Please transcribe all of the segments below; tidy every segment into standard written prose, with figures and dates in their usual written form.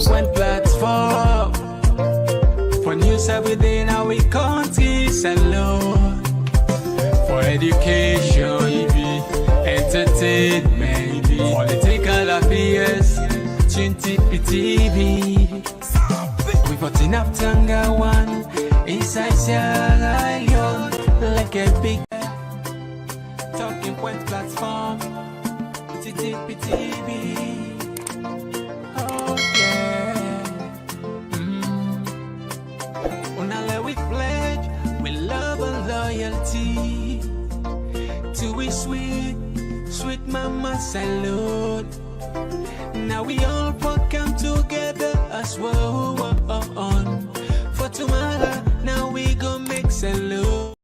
point platform for news every day now we countries alone. For education, entertainment, political affairs, TV. We putting up Tanga one inside Sierra Leone like a big talking point platform. TV. Oh yeah. Unale we pledge with love and loyalty to we sweet mama salute. Now we all come together as well for tomorrow. Now we go make salute.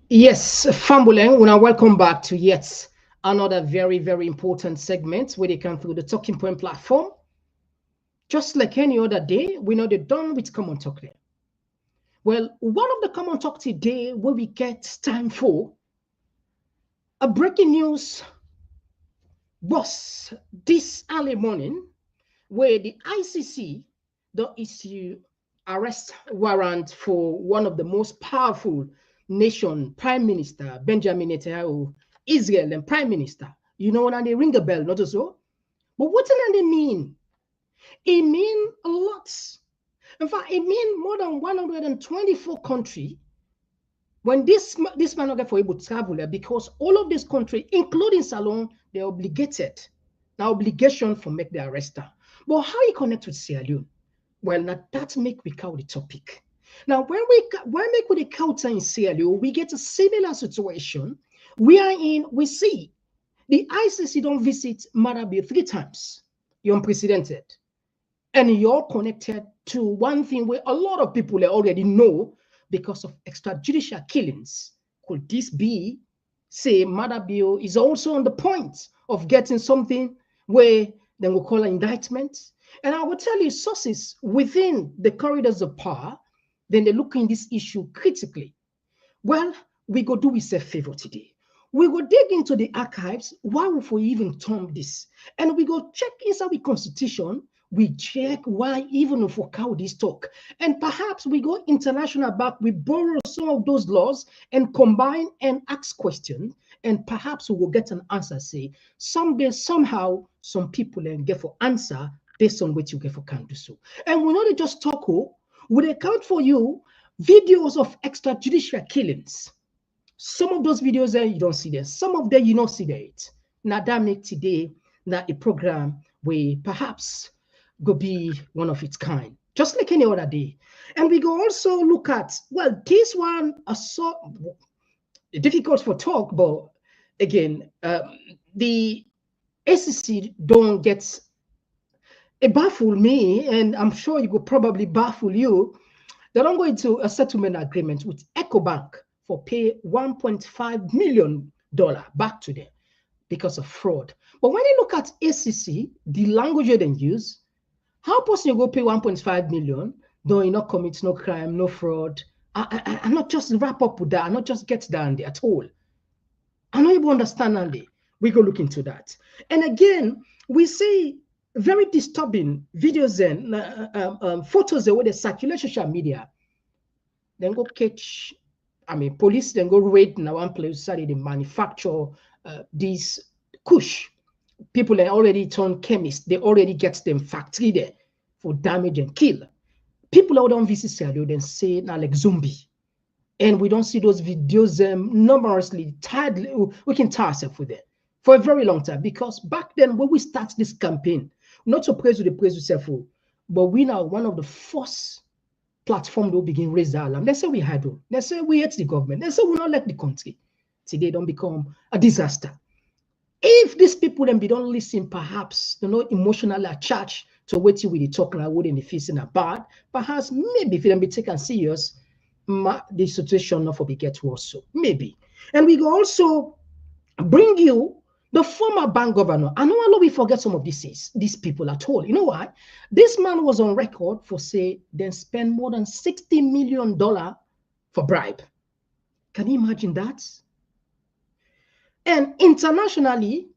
Yes, Fambulen, when I welcome back to yet another very, very important segment where they come through the Talking Point platform. Just like any other day, we know they're done with Komon-Tok. Well, one of the Komon-Tok today where we get time for a breaking news was this early morning where the ICC don't issue arrest warrant for one of the most powerful nation, Prime Minister Benjamin Netanyahu, Israel and Prime Minister. You know, and they ring a bell, not so. But what do they mean? It means a lot. In fact, it means more than 124 countries when this man not get for able to travel there, because all of these countries, including Salon, they're obligated. Now obligation for make the arrest. But how you connect with Sierra Leone? Well, now that make we count the topic. Now, when make with the counter in Sierra Leone, we get a similar situation. We see the ICC don't visit Maada 3 times. You're unprecedented. And you're connected to one thing where a lot of people already know because of extrajudicial killings. Could this be, say, Maada is also on the point of getting something where then we'll call an indictment? And I will tell you sources within the corridors of power, then they look in this issue critically. Well, we go do us a favor today. We go dig into the archives. Why would we even term this? And we go check inside the constitution. We check why even if we count this talk. And perhaps we go international back. We borrow some of those laws and combine and ask questions. And perhaps we will get an answer. Say, someday, somehow, some people then get for answer based on what you get for can do so. And we know they just talk. Would account for you videos of extrajudicial killings. Some of those videos there you don't see there. Some of them you don't see there. Now that make today now a program where perhaps go be one of its kind, just like any other day. And we go also look at, well, this one is so difficult for talk, but again, the ACC don't get it baffle me, and I'm sure it will probably baffle you. They don't go into a settlement agreement with EcoBank for pay $1.5 million back to them because of fraud. But when you look at ACC, the language they use, how possible you go pay 1.5 million, though you not commit no crime, no fraud? I not just wrap up with that. I not just get down there at all. I know you understand, Andy. We go look into that. And again, we see very disturbing videos and photos where they circulate social media. Then go catch, police then go raid in one place, so they manufacture these kush. People are already turned chemists. They already get them factory there for damage and kill. People out on visit Sierra Leone then say now like zombie. And we don't see those videos numerously. We can tie ourselves with it for a very long time, because back then when we start this campaign, not to praise yourself, but we now one of the first platform will begin raise the alarm. They say we had them. They say we hate the government. They say we not like the country. Today don't become a disaster. If these people then don't listen, perhaps emotionally attached to what you really talking about in the facing about, perhaps maybe if they don't be taken serious, the situation not for be get worse. So maybe. And we go also bring you the former bank governor. I know a lot we forget some of these people at all. You know why? This man was on record for say then spend more than $60 million for bribe. Can you imagine that? And internationally,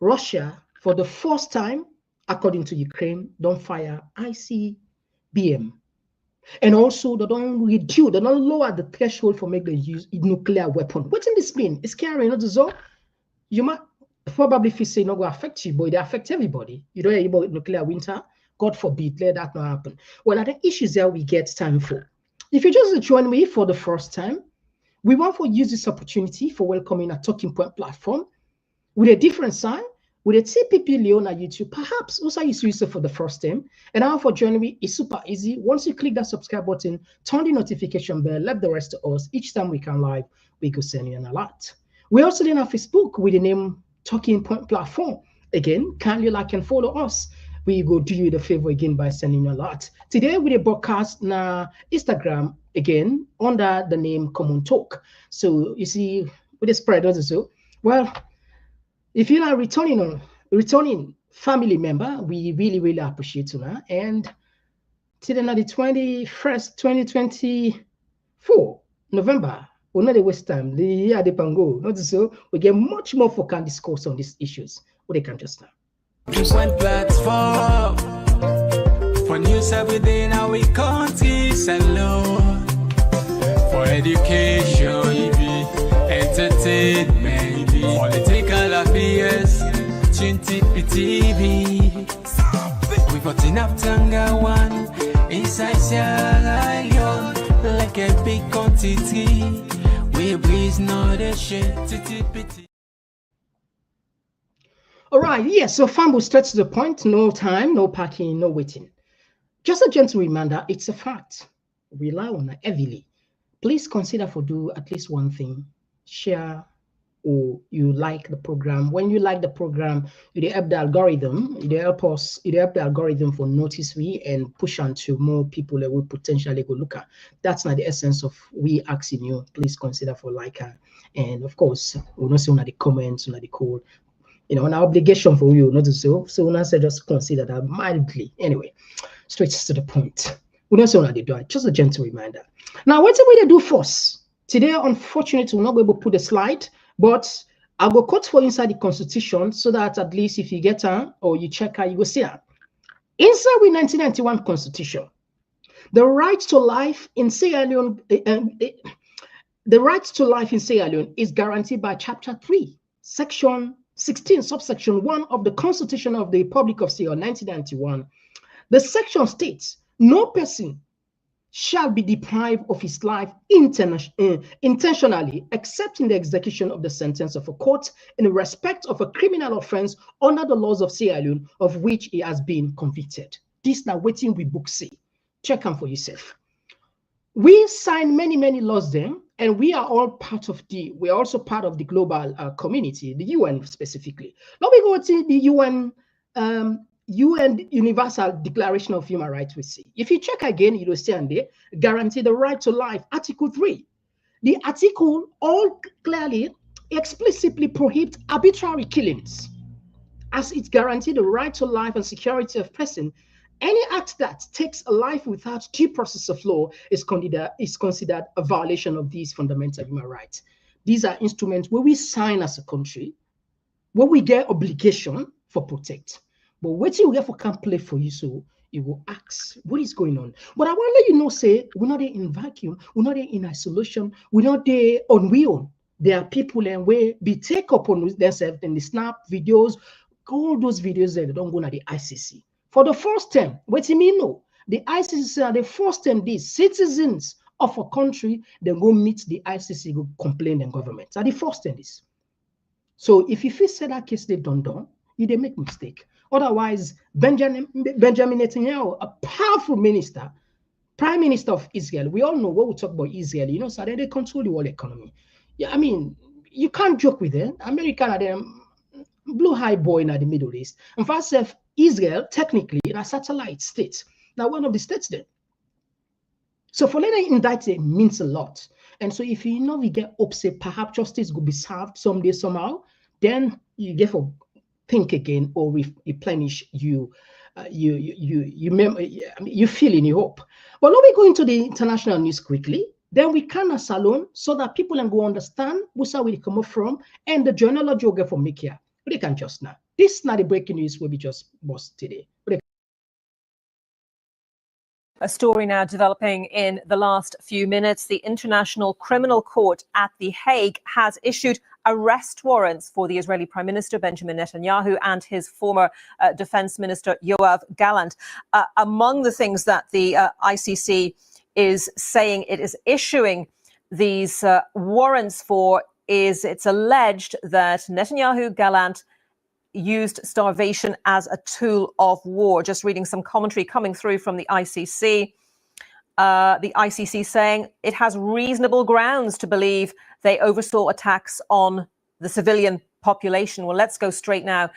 Russia, for the first time, according to Ukraine, don't fire ICBM. And also, they don't reduce, they don't lower the threshold for make them use nuclear weapon. What's in this mean? It's scary, you know, so you might probably feel say not going to affect you, but it affects everybody. You don't hear about nuclear winter. God forbid, let that not happen. Well, are the issues that we get time for. If you just join me for the first time, we want to use this opportunity for welcoming a Talking Point platform with a different sign, with a TPP Leon on YouTube. Perhaps also you see it for the first time. And how for joining me is super easy. Once you click that subscribe button, turn the notification bell, let the rest of us. Each time we can live, we go send you an alert. We also then have Facebook with the name Talking Point Platform. Again, kindly like and follow us. We go do you the favor again by sending you a lot. Today we broadcast na Instagram again under the name Komon-Tok. So you see with the spread also. Well, if you're not returning family member, we really appreciate you now. And today na the 21st, 2024 November. We're not the waste time. The year they can go. Not so we get much more for can discuss on these issues. What they can just now. Just one platform for news within our countries and law, for education, entertainment, political affairs, TV. We got enough Tanga one inside Isreali, like a big quantity. We breeze not a shit. All right, yes, so Fambu straight to the point, no time, no parking, no waiting. Just a gentle reminder, it's a fact. Rely on it heavily. Please consider for do at least one thing. Share or you like the program. When you like the program, it help the algorithm, it help the algorithm for notice we and push on to more people that will potentially go look at. That's not the essence of we asking you. Please consider for like and of course, we'll not see on the comments, on the code. You know, an obligation for you, not to so. So when I say just consider that mildly. Anyway, straight to the point. We don't say when they do it, just a gentle reminder. Now, what we do first? Today, unfortunately, we're not going to put a slide, but I'll go cut for inside the Constitution so that at least if you get her or you check her, you will see her. Inside the 1991 Constitution, the right to life in Sierra Leone, the right to life in Sierra Leone is guaranteed by Chapter 3, Section 16, subsection 1 of the Constitution of the Republic of Sierra, 1991. The section states, no person shall be deprived of his life intentionally, except in the execution of the sentence of a court in respect of a criminal offense under the laws of Sierra Leone of which he has been convicted. This now waiting we book say. Check them for yourself. We sign many laws there, and we are all part of we're also part of the global community, the UN specifically. Now we go to the UN Universal Declaration of Human Rights, we see. If you check again, you will see on there, guarantee the right to life, Article 3. The article all clearly, explicitly prohibits arbitrary killings, as it guarantees the right to life and security of person. Any act that takes a life without due process of law is considered a violation of these fundamental human rights. These are instruments where we sign as a country, where we get obligation for protect. But waiting we get for can't play for you, so you will ask what is going on. But I want to let you know, say we're not there in vacuum, we're not there in isolation, we're not there on we own. There are people and where be take up on themselves and the snap videos, all those videos that don't go to the ICC. For the first time, what do you mean? No, the ICC are the first time these citizens of a country they go meet the ICC, go complain and government. Are the first time this. So if you feel say that case they don't do, you they make mistake. Otherwise, Benjamin Netanyahu, a powerful minister, prime minister of Israel. We all know when we talk about Israel, you know, so they control the world economy. Yeah, I mean, you can't joke with them. America are them blue high boy in the Middle East. And first, Israel, technically, in a satellite state. Now, one of the states there. So for letting indict it means a lot. And so if you know we get upset, perhaps justice will be served someday, somehow, then you get for think again or replenish you feel in your hope. But let me go into the international news quickly. Then we can salon so that people can go understand where we come from and the genealogy will get from Mikia. But they can just now. This is not the breaking news will be just bust today. A story now developing in the last few minutes. The International Criminal Court at The Hague has issued arrest warrants for the Israeli Prime Minister Benjamin Netanyahu and his former Defense Minister Yoav Gallant. Among the things that the ICC is saying it is issuing these warrants for is it's alleged that Netanyahu, Gallant used starvation as a tool of war. Just reading some commentary coming through from the ICC. The ICC saying it has reasonable grounds to believe they oversaw attacks on the civilian population. Well, let's go straight now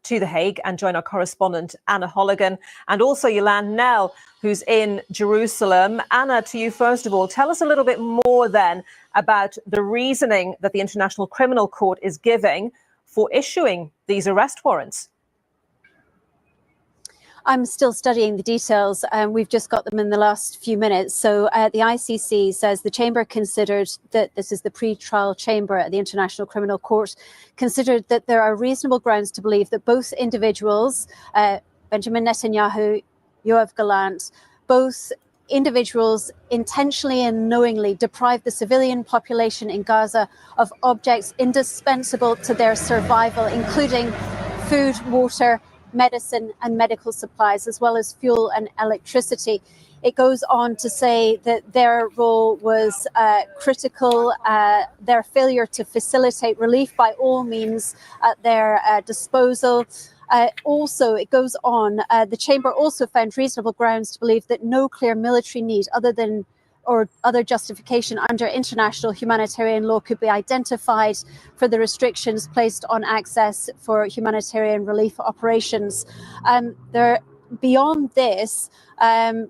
to The Hague and join our correspondent, Anna Holligan, and also Yolande Nell, who's in Jerusalem. Anna, to you first of all, tell us a little bit more then about the reasoning that the International Criminal Court is giving for issuing these arrest warrants. I'm still studying the details. We've just got them in the last few minutes. So the ICC says the chamber considered that this is the pre-trial chamber at the International Criminal Court, considered that there are reasonable grounds to believe that both individuals, Benjamin Netanyahu, Yoav Gallant, both individuals intentionally and knowingly deprive the civilian population in Gaza of objects indispensable to their survival, including food, water, medicine and medical supplies, as well as fuel and electricity. It goes on to say that their role was critical, their failure to facilitate relief by all means at their disposal. Also, it goes on, the chamber also found reasonable grounds to believe that no clear military need or other justification under international humanitarian law could be identified for the restrictions placed on access for humanitarian relief operations. Beyond this,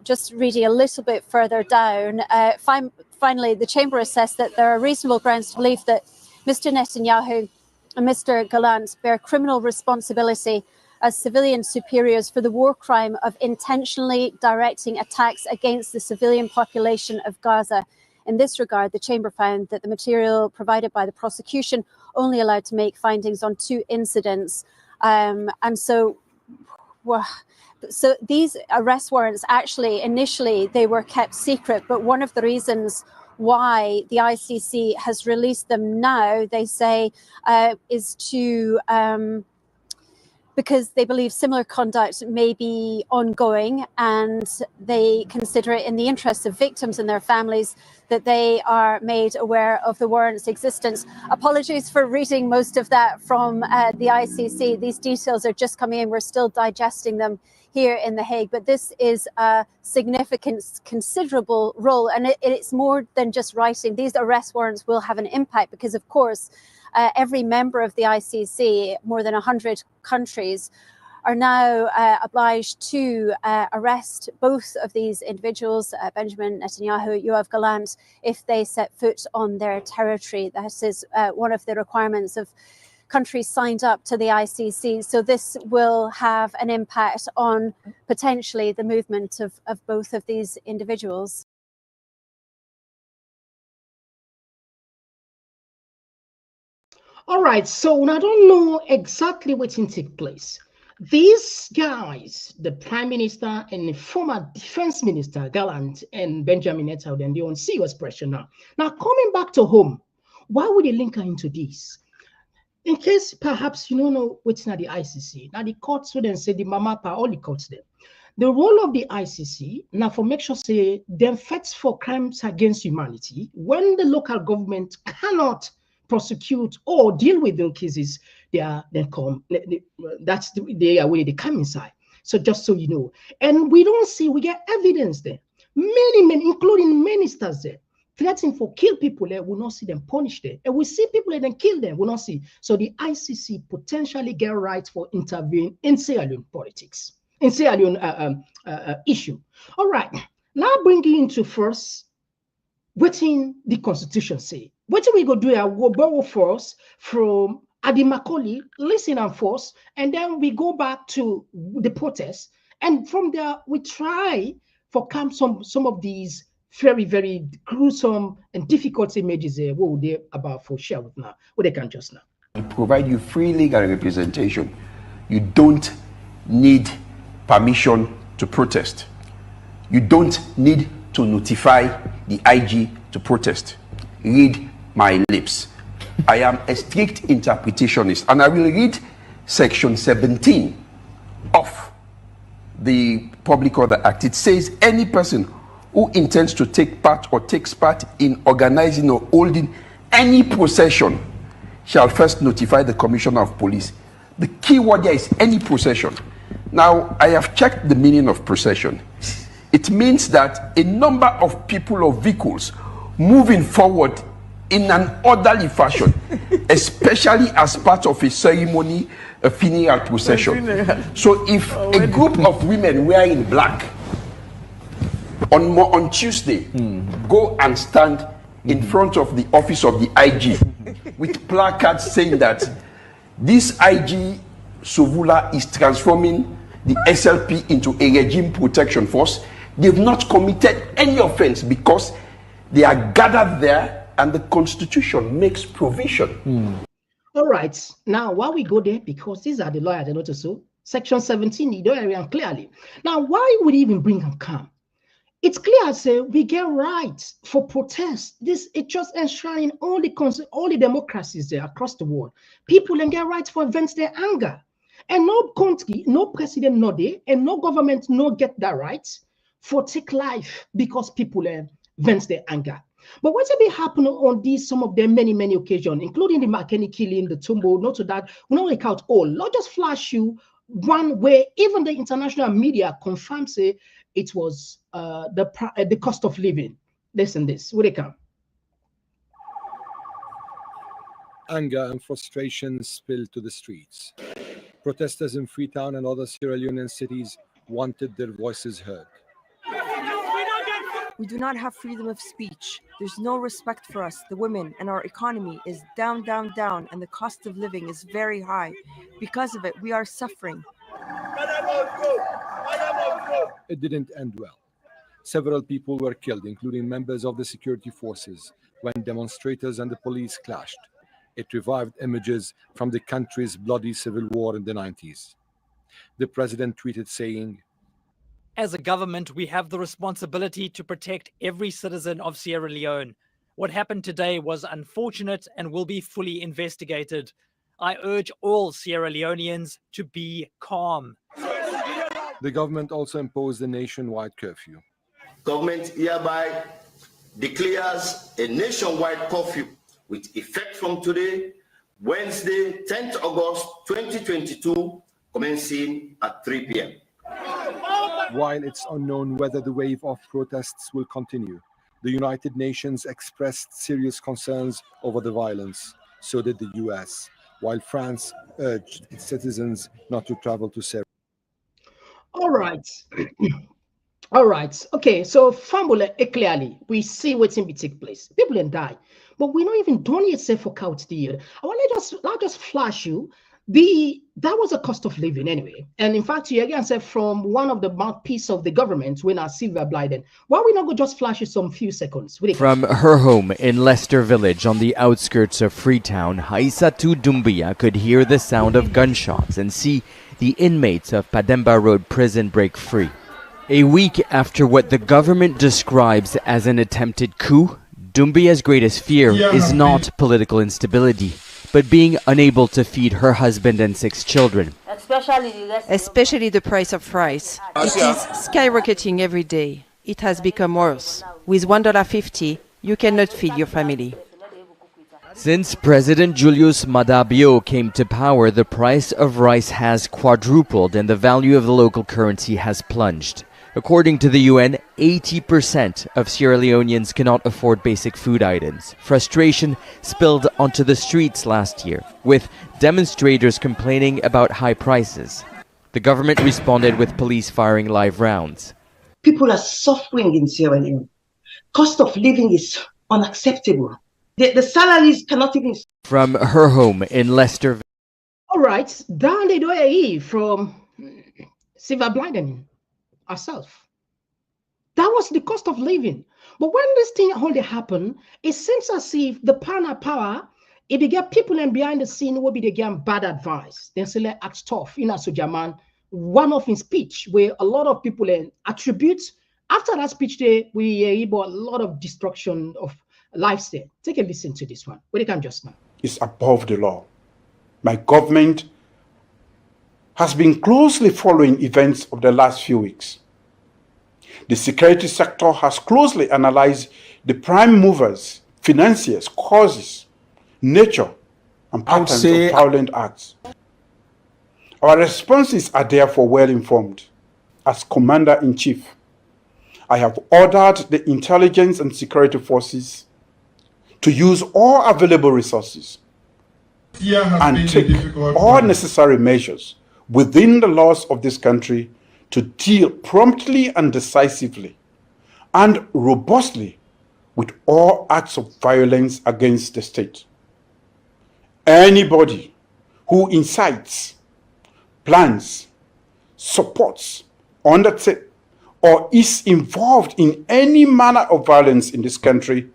just reading a little bit further down, finally, the chamber assessed that there are reasonable grounds to believe that Mr. Netanyahu and Mr. Gallant bear criminal responsibility as civilian superiors for the war crime of intentionally directing attacks against the civilian population of Gaza. In this regard, the chamber found that the material provided by the prosecution only allowed to make findings on 2 incidents. So these arrest warrants, actually, initially, they were kept secret, but one of the reasons why the ICC has released them now, they say, is to because they believe similar conduct may be ongoing, and they consider it in the interests of victims and their families that they are made aware of the warrant's existence. Apologies for reading most of that from the ICC. These details are just coming in. We're still digesting them here in The Hague, but this is a significant, considerable role, and it's more than just writing. These arrest warrants will have an impact because, of course, every member of the ICC, more than 100 countries, are now obliged to arrest both of these individuals, Benjamin Netanyahu, Yoav Gallant, if they set foot on their territory. That is one of the requirements of countries signed up to the ICC. So this will have an impact on potentially the movement of both of these individuals. All right, so I don't know exactly what can take place. These guys, the Prime Minister and the former Defense Minister, Gallant and Benjamin Netanyahu, and they're on serious pressure now. Now, coming back to home, why would they link her into this? In case perhaps you don't know what's not the ICC. Now the courts would then say the mama pa all the courts there. The role of the ICC now for make sure say them fights for crimes against humanity when the local government cannot prosecute or deal with those cases, that's the way they come inside. So just so you know, and we get evidence there. Many men, including ministers there, threatening for kill people there, will not see them punished there. And we see people and then kill them, will not see. So the ICC potentially get rights for intervening in Sierra Leone politics, in Sierra Leone issue. All right, now bringing into first, what's the Constitution say? What we go do? I will borrow first from Adi Macaulay, listen and force, and then we go back to the protest, and from there we try for come some of these very, very gruesome and difficult images there. What would they about for share with now? What they can just now. Provide you free legal representation. You don't need permission to protest. You don't need to notify the IG to protest. Read my lips. I am a strict interpretationist, and I will read section 17 of the Public Order Act. It says any person who intends to take part or takes part in organizing or holding any procession shall first notify the Commissioner of Police. The key word here is any procession. Now, I have checked the meaning of procession. It means that a number of people or vehicles moving forward in an orderly fashion, especially as part of a ceremony, a funeral procession. So if a group of women wearing black on Tuesday go and stand in front of the office of the IG with placards saying that this IG Sovula is transforming the SLP into a regime protection force, they've not committed any offense because they are gathered there and the Constitution makes provision. All right. Now, while we go there, because these are the lawyers, they notice so. Section 17, you don't hear clearly. Now, why would he even bring them come? It's clear, say we get rights for protest. This it just enshrining all the democracies there across the world. People can get rights for events their anger. And no country, no president, no day, and no government no get that right for take life because people vent their anger. But what's been happening on these, some of them many occasions, including the McKinney killing, the Tumbo, not to that, we don't count all. Not just flash you one way, even the international media confirms say it was the cost of living. This and this. Where they come? Anger and frustration spilled to the streets. Protesters in Freetown and other Sierra Leonean cities wanted their voices heard. We do not have freedom of speech. There's no respect for us, the women, and our economy is down, and the cost of living is very high. Because of it, we are suffering. It didn't end well. Several people were killed, including members of the security forces, when demonstrators and the police clashed. It revived images from the country's bloody civil war in the 90s. The president tweeted saying, "As a government, we have the responsibility to protect every citizen of Sierra Leone. What happened today was unfortunate and will be fully investigated. I urge all Sierra Leoneans to be calm." The government also imposed a nationwide curfew. Government hereby declares a nationwide curfew with effect from today, Wednesday, 10th August 2022, commencing at 3 p.m. While it's unknown whether the wave of protests will continue, the United Nations expressed serious concerns over the violence. So did the US, while France urged its citizens not to travel to Syria. All right. All right. Okay. So, family, clearly, we see what's in take place. People can die, but we're not even done yet. Say for count the year. I want to just flash you. That was a cost of living anyway. And in fact, you again said from one of the mouthpiece of the government when our Sylvia Blyden. Why we not go just flash you some few seconds? From her home in Leicester Village on the outskirts of Freetown, Haisatu Doumbia could hear the sound of gunshots and see the inmates of Pademba Road prison break free. A week after what the government describes as an attempted coup, Doumbia's greatest fear is not political instability, but being unable to feed her husband and 6 children. Especially the price of rice. It is skyrocketing every day. It has become worse. With $1.50, you cannot feed your family. Since President Julius Maada Bio came to power, the price of rice has quadrupled and the value of the local currency has plunged. According to the UN, 80% of Sierra Leoneans cannot afford basic food items. Frustration spilled onto the streets last year, with demonstrators complaining about high prices. The government responded with police firing live rounds. People are suffering in Sierra Leone. Cost of living is unacceptable. The salaries cannot even... From her home in Leicester. All right, down the way from Sylvia Blyden herself. That was the cost of living. But when this thing only happened, it seems as if the power, it began people and behind the scene will be again bad advice. Then say like act tough in a Sojaman, one of his speech where a lot of people attribute after that speech day, we hear about a lot of destruction of lives there. Take a listen to this one. Where they come just now. It's above the law. My government has been closely following events of the last few weeks. The security sector has closely analyzed the prime movers, financiers, causes, nature, and patterns of violent acts. Our responses are therefore well informed. As Commander-in-Chief, I have ordered the intelligence and security forces to use all available resources and take all necessary measures within the laws of this country to deal promptly and decisively and robustly with all acts of violence against the state. Anybody who incites, plans, supports, undertakes, or is involved in any manner of violence in this country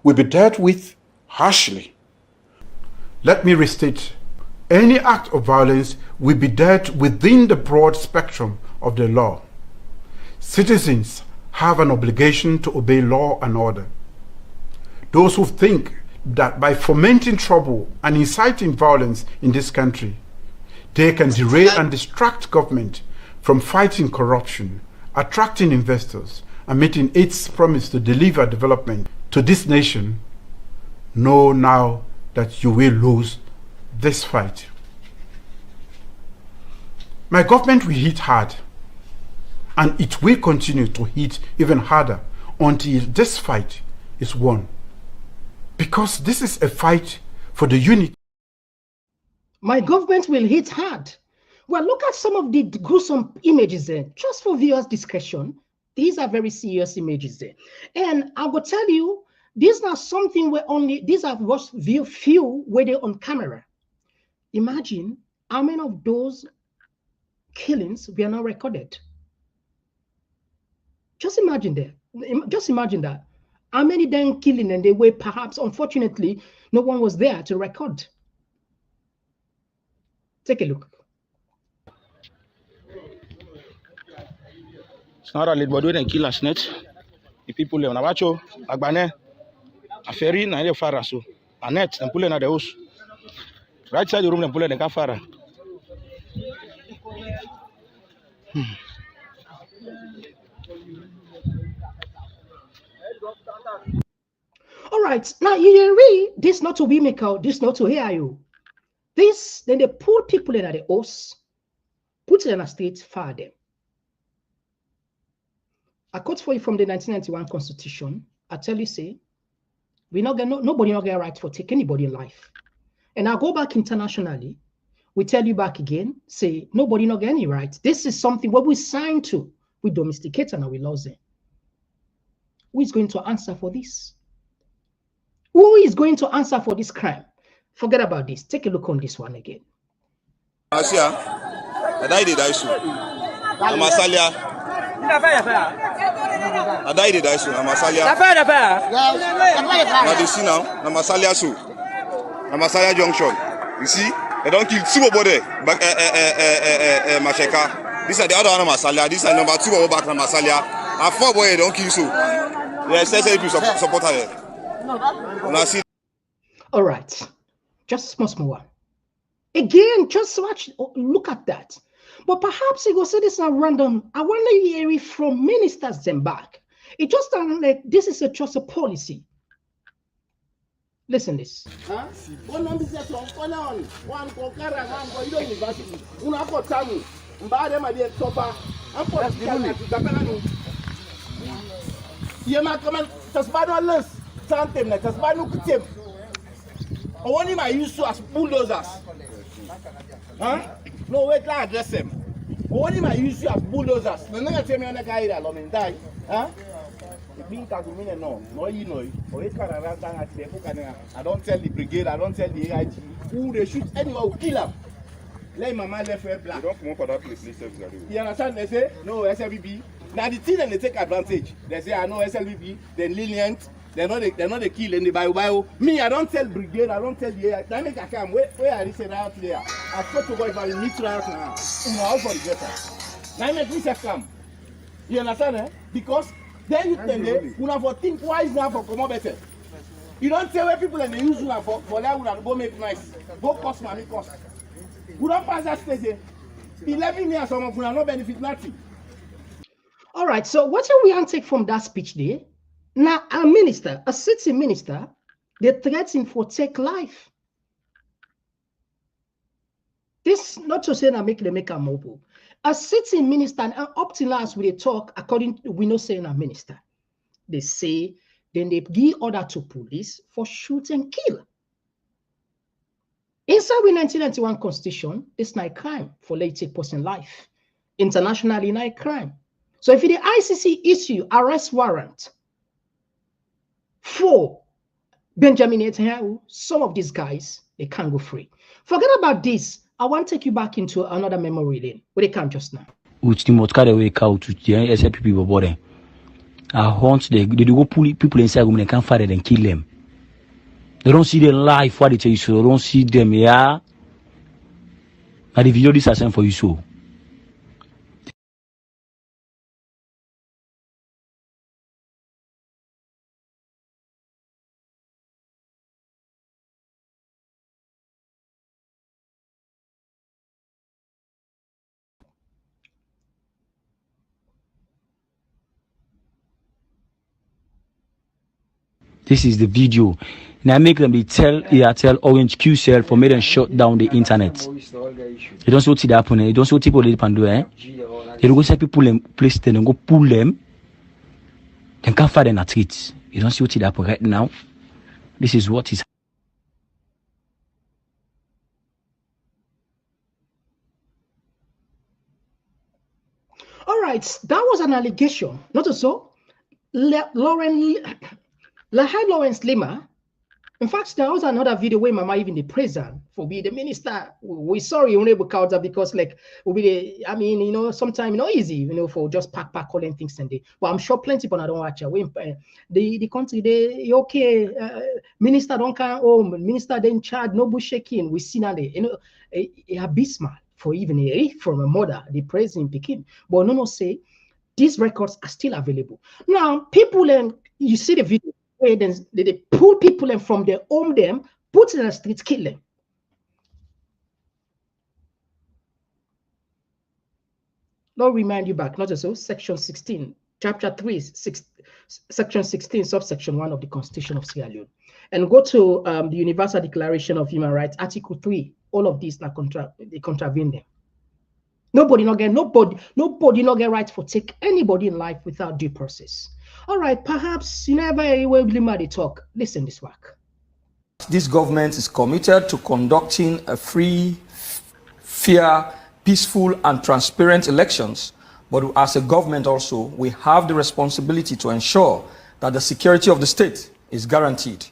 will be dealt with harshly. Let me restate, any act of violence will be dealt within the broad spectrum of the law. Citizens have an obligation to obey law and order. Those who think that by fomenting trouble and inciting violence in this country, they can derail and distract government from fighting corruption, attracting investors, and meeting its promise to deliver development to this nation, know now that you will lose this fight. My government will hit hard, and it will continue to hit even harder until this fight is won. Because this is a fight for the unity. My government will hit hard. Well, look at some of the gruesome images there. Just for viewers' discretion, these are very serious images there. And I will tell you, these are something where only, these are what few where they're on camera. Imagine how many of those killings were not recorded. Just imagine that. Just imagine that. How many then killing and they were perhaps, unfortunately, no one was there to record. Take a look. It's not a little bit and kill us net. The people live on Abacho, Agbane, a ferry, and a faraso, a net, and pulling at the house. Right side the room and pulling the Kafara. All right, now you read this not to be make out, this not to hear you. This, then they pull people in at the house, put it in a state, fire them. I quote for you from the 1991 Constitution. I tell you, say, we not get nobody not get a right for take anybody life. And I go back internationally, we tell you back again, say nobody not get any right. This is something what we signed to. We domesticate and we lose it. Who is going to answer for this? Who is going to answer for this crime? Forget about this. Take a look on this one again. Asia, I did I shoot. Amasalia. I died I shoot. Amasalia. Now you see now, Amasalia shoot. Amasalia Junction. You see, they don't kill two body back Masheka. This is the other one Amasalia. This is number 2 over back Amasalia. And 4 boy don't kill so. Yes, let's say people support her. All right, just a small one. Again, just watch, look at that. But perhaps you go say this is random. I want to hear it from ministers them back. It just sounds like this is just a policy. Listen this. Only my use to as bulldozers. Huh? No, wait, I address them. Only my use to as bulldozers. No, no, tell me on the guy that I'm in die. Huh? The pink has a minute, no, you know. I don't tell the brigade, I don't tell the AIG who they shoot anyone who kill them. Let my man left wear black. You don't come for that place, you understand? They say, no, SFBB. Now the thing they take advantage. They say I know SLBP, they're lenient, they're not the kill and the bio. Me, I don't tell brigade, I don't tell the I make a come where I listen out there. I thought to go if I meet right now. How for the better. Now make me say come. You understand, eh? Because then you tell them, you have to think wise now for come better. You don't tell where people and they use you for that would go make nice. Go cost money cost. We don't pass that stage. 11 years some of you are not benefit nothing. All right, so what do we take from that speech there? Now, a minister, a sitting minister, they threaten for take life. This not to say that make them make a mobile. A sitting minister, and up till last we talk according to we know saying a minister. They say then they give order to police for shoot and kill. Inside the 1991 Constitution, it's not a crime for late take person life. Internationally, not a crime. So if the ICC issue arrest warrant for Benjamin Netanyahu, some of these guys, they can't go free. Forget about this. I want to take you back into another memory lane, but they can't just now. I hunt they go pull people inside and they can't fight them and kill them. They don't see their life, what they tell you so. They don't see them, yeah. But the video this is sent for you so. This is the video. Now make them they tell Orange QCell for me them shut down the internet. You don't see what happening. You don't see what people they can do, eh? They don't go say people in place then and go pull them. They can't find them at it. You don't see what happening right now. This is what is. All right, that was an allegation. Not so. Lawrence Lima. In fact, there was another video where Mama even the president for be the minister. We sorry you unable counter because like will be the I mean sometimes easy for just pack all and things and they. But I'm sure plenty people I don't watch the country they okay minister don't come home minister they in charge no bush shaking we see now a abysmal for even from a mother the president picking but no say these records are still available now. People and you see the video. They pull people and from their home them, put in the streets, kill them. Lord remind you back, not so section 16, chapter 3, section 16, subsection 1 of the Constitution of Sierra Leone. And go to the Universal Declaration of Human Rights, Article 3. All of these they contravene them. Nobody not get right for take anybody in life without due process. All right, perhaps you never will be talk. Listen this work. This government is committed to conducting a free, fair, peaceful, and transparent elections. But as a government also, we have the responsibility to ensure that the security of the state is guaranteed.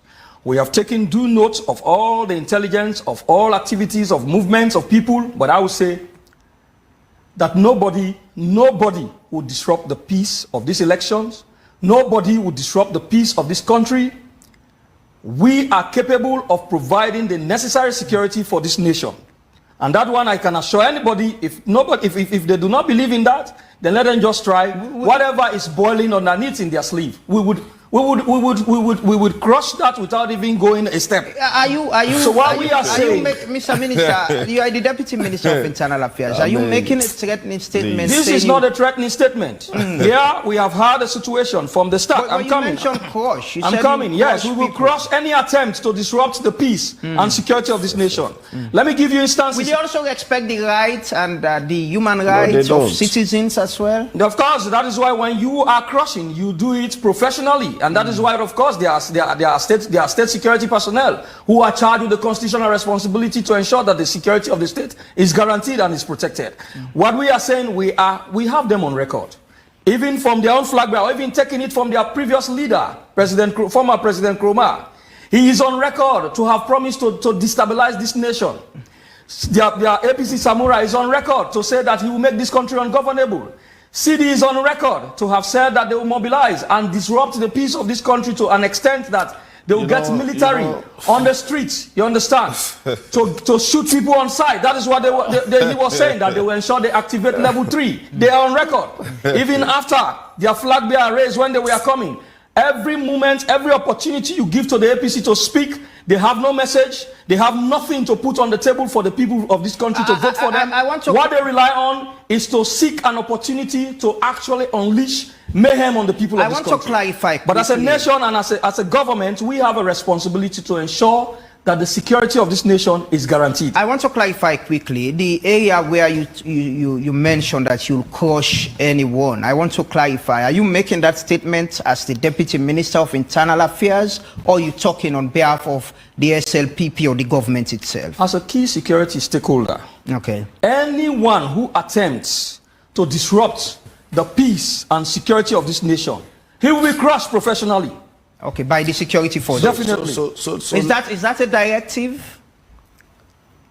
We have taken due note of all the intelligence, of all activities, of movements of people, but I would say that nobody would disrupt the peace of these elections. Nobody would disrupt the peace of this country. We are capable of providing the necessary security for this nation. And that one I can assure anybody, if they do not believe in that, then let them just try whatever is boiling underneath in their sleeve. We would crush that without even going a step. So what we are saying, Mr. Minister, you are the Deputy Minister of Internal Affairs. Are you making a threatening statement? This is not a threatening statement. Here we have had a situation from the start. But you mentioned crush. I'm coming. Yes, we will crush any attempt to disrupt the peace and security of this nation. Let me give you instances. Will you also respect the rights and the human rights of citizens as well? Of course, that is why when you are crushing, you do it professionally. And that is why, of course, there are state security personnel who are charged with the constitutional responsibility to ensure that the security of the state is guaranteed and is protected. What we are saying, we have them on record. Even from their own flag bearer, or even taking it from their previous leader, former President Kroma. He is on record to have promised to destabilize this nation. Their APC Samurai is on record to say that he will make this country ungovernable. CD is on record to have said that they will mobilize and disrupt the peace of this country to an extent that they will get military on the streets, you understand, to shoot people on sight. That is what he was saying, that they will ensure they activate level 3. They are on record. Even after their flag bearer raised when they were coming. Every moment, every opportunity you give to the APC to speak, they have no message. They have nothing to put on the table for the people of this country to vote for them. What they rely on is to seek an opportunity to actually unleash mayhem on the people of this country. I want to clarify quickly. But as a nation and as a government, we have a responsibility to ensure that the security of this nation is guaranteed. I want to clarify quickly the area where you mentioned that you'll crush anyone. I want to clarify, are you making that statement as the Deputy Minister of Internal Affairs, or are you talking on behalf of the SLPP or the government itself? As a key security stakeholder, okay. Anyone who attempts to disrupt the peace and security of this nation, he will be crushed professionally. Okay, by the security force. Definitely. Is that a directive?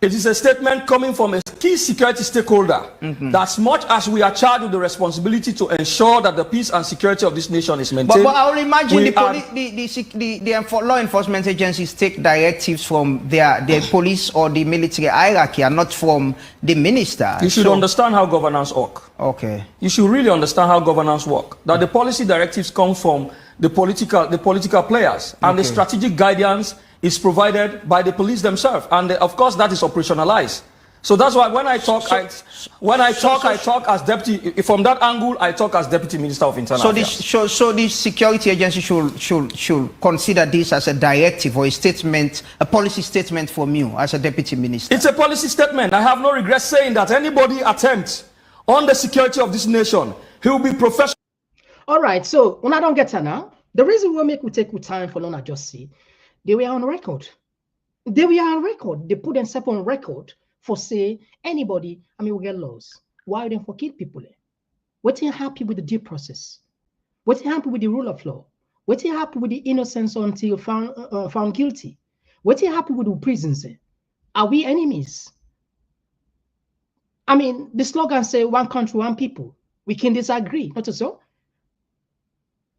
It is a statement coming from a key security stakeholder. That as much as we are charged with the responsibility to ensure that the peace and security of this nation is maintained. But I will imagine the law enforcement agencies take directives from their police or the military hierarchy and not from the minister. You should understand how governance works. Okay. You should really understand how governance works. That the policy directives come from the political players, and the strategic guidance is provided by the police themselves, and of course that is operationalized. So that's why when I talk, I talk as deputy. From that angle, I talk as Deputy Minister of Internal Affairs. So the security agency should consider this as a directive or a statement, a policy statement from you as a Deputy Minister. It's a policy statement. I have no regret saying that anybody attempts on the security of this nation, he will be professional. All right, so when I don't get her now, the reason we take time for Lona just see, they were on record. They were on record. They put themselves on record for say anybody, we get laws. Why don't for kill people? What you happy with the due process? What you happy with the rule of law? What you happy with the innocence until found guilty? What you happy with the prisons? Are we enemies? The slogan say one country, one people. We can disagree, not so.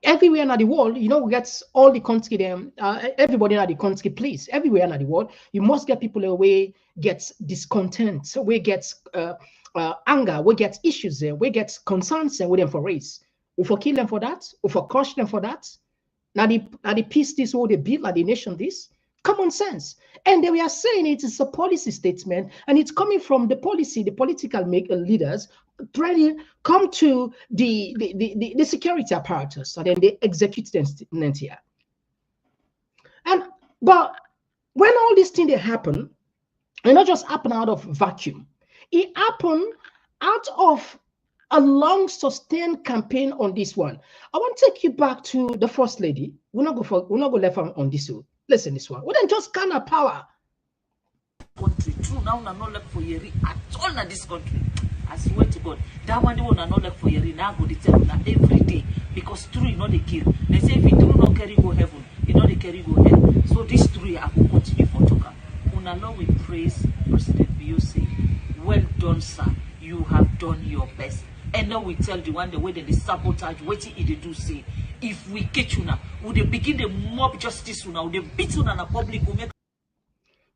Everywhere in the world, we get all the country them, everybody in the country, please. Everywhere in the world, you must get people away, get discontent, we get anger, we get issues there, we get concerns with them for race. We for kill them for that, we for crush them for that. Now the peace this all they build like the nation this. Common sense. And they were saying it is a policy statement, and it's coming from the political leaders trying to come to the security apparatus, and then they execute them here. But when all these things they happen, it not just happen out of vacuum. It happened out of a long sustained campaign on this one. I want to take you back to the First Lady. We're not go left on this one. Listen, this one. We don't just kind of power. Country true now na not left for Yeri at all in this country. I swear to God, that one they will not left for Yeri now go to tell na every day because true you know they kill. They say if you do not carry go heaven, you know they carry go hell. So this true I will continue for talking. Una now we praise President BOC. Well done, sir. You have done your best. And now we tell the one the way they sabotage, waiting they do say. If we catch you now, would they begin the mob justice now? Would they beat you now public? Make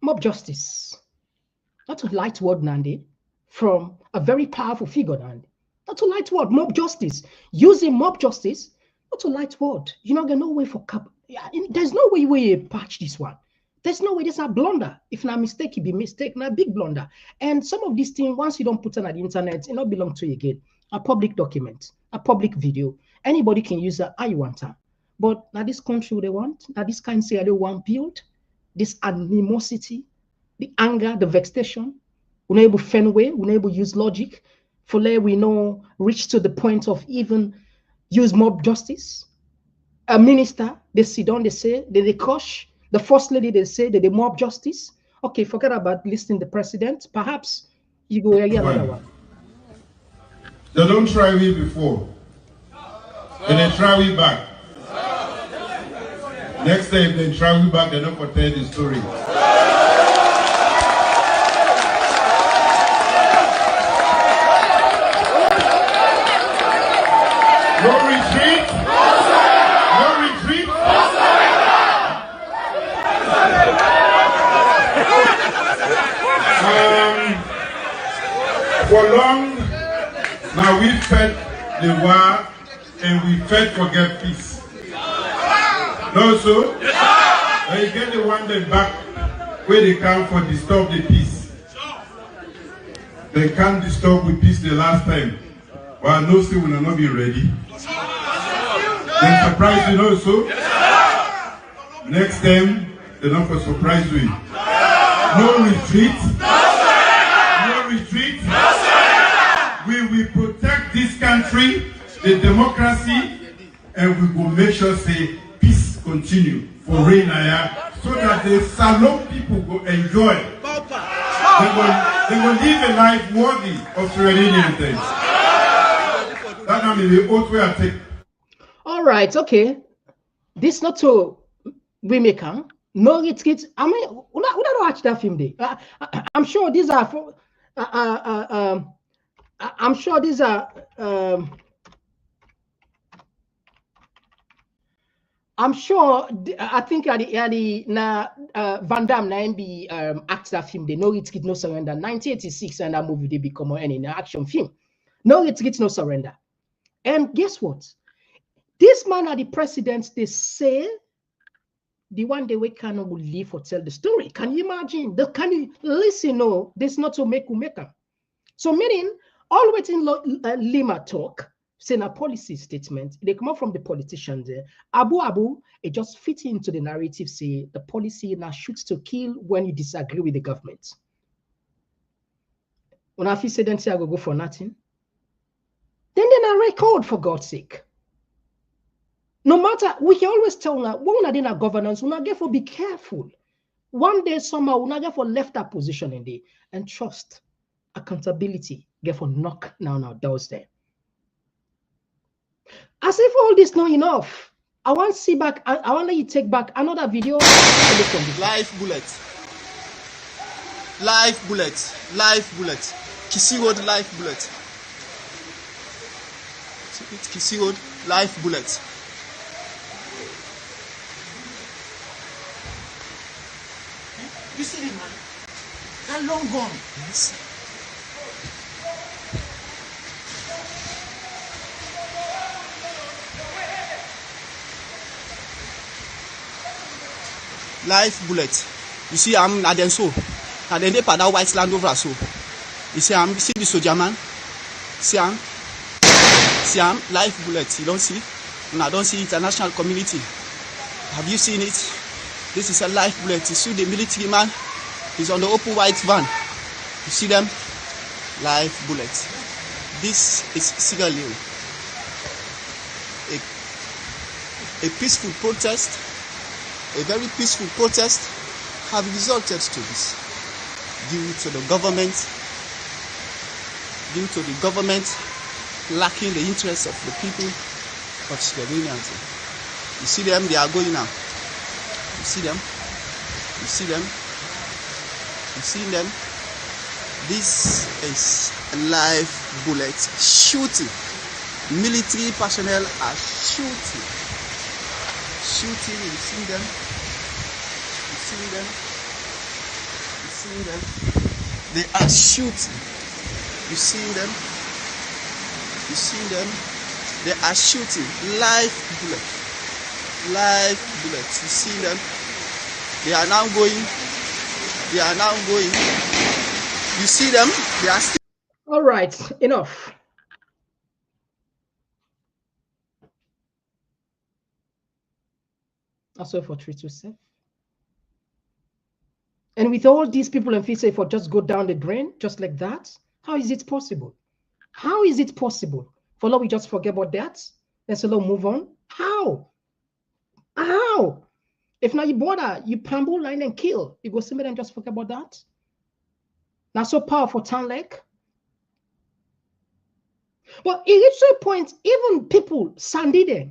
mob justice. Not a light word, Nandi, from a very powerful figure, Nandi. Not a light word, mob justice. Using mob justice, not a light word. You're not going no way for cap. There's no way you patch this one. There's no way. There's a blunder. If not mistake, it be mistake, not a big blunder. And some of these things, once you don't put them on the internet, it not belong to you again. A public document, a public video. Anybody can use that. I want that. But now this country they want, now this kind of say they want build, this animosity, the anger, the vexation. We're not able to find way, we're not able to use logic. For there we know reach to the point of even use mob justice. A minister, they sit down, they say, they crush. The First Lady, they say that they mob justice. Okay, forget about listing the president. Perhaps you go here another one. They don't try me before. And they try me back. Next time they try me back, they're not going to tell the story. For long, now we fought the war and we fought for get peace. No, so? They get the one that back where they come for disturb the peace. They can't disturb with peace the last time. Well, no, still will not be ready. Then surprise you know so. Next time, they're not for surprise you. No retreat. No retreat. We will protect this country, the democracy, and we will make sure say peace continue for reign so that the Salon people will enjoy. They will live a life worthy of Iranian things. That I mean the oath we are taking. All right, okay. This not so we make no it's I mean we don't watch that film day. I'm sure these are for I'm sure these are I'm sure I think at the early Van Damme na be act that film they no it's no surrender 1986 and that movie they become an action film. No it's no surrender. And guess what? This man are the president, they say the one day we cannot will live or tell the story. Can you imagine? Can you listen? No, this not to make them. So meaning always in Lima talk, saying a policy statement, they come out from the politicians there. Abu, it just fits into the narrative, say the policy now shoots to kill when you disagree with the government. When I say then say I go for nothing. Then a record for God's sake. No matter, we can always tell now, when we're in our governance, we're not for be careful. One day, somehow, we're not for left that position in there and trust, accountability, get for knock now doors there. As if all this not enough, I want to see back, I want to let you take back another video. Live bullet. Live bullet. Live bullet. Kisi Road live bullet. Kisi Road live bullet. You see it, man? That long gone. Yes. Live bullet. You see, I'm at so. And then they put that white Land Rover so. You see, see the soldier man. See, live bullet. You don't see? And I don't see international community. Have you seen it? This is a live bullet. You see the military man? He's on the open white van. You see them? Live bullet. This is Isreali. A peaceful protest, a very peaceful protest, have resulted to this due to the government lacking the interests of the people of Slovenia. You see them? They are going now. You see them? You see them? You see them? This is a live bullet shooting. Military personnel are shooting. Shooting, you see them? You see them? You see them? They are shooting. You see them? You see them? They are shooting. Live bullet. Live bullets. You see them? They are now going. They are now going. You see them? They are still. All right, enough. Also for 327. And with all these people and say for just go down the drain, just like that, how is it possible? How is it possible? For now, we just forget about that. Let's move on. How? How? If now you border, you pamble line and kill, you go somebody and just forget about that. Not so powerful town like. But it reaches a point, even people sandy there,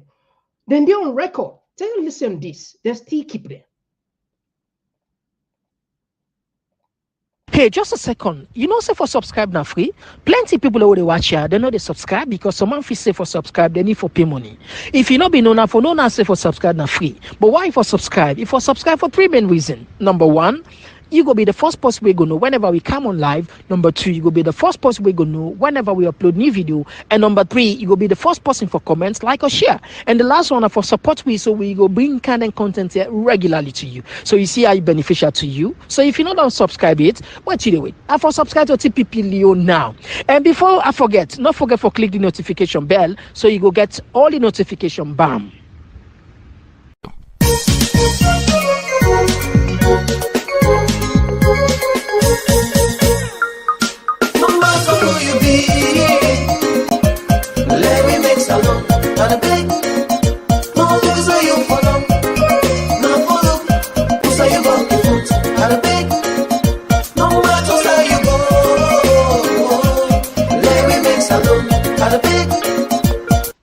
then they're on record. Tell you listen this, they still keep there. Hey, just a second. You know, say for subscribe now free. Plenty people already watch here. They know they subscribe because someone feel say for subscribe, they need for pay money. If you not be known for no say for subscribe now free. But why for subscribe? If for subscribe for three main reasons. Number one, you go be the first person we go know whenever we come on live. Number 2, you go be the first person we go know whenever we upload new video. And number 3, you go be the first person for comments, like or share. And the last one for support we, so we go bring kind of content here regularly to you. So you see how it's beneficial to you. So if you don't subscribe it, what you do it? I for subscribe to TPP Leo now. And before I forget, not forget for click the notification bell so you go get all the notification. Bam.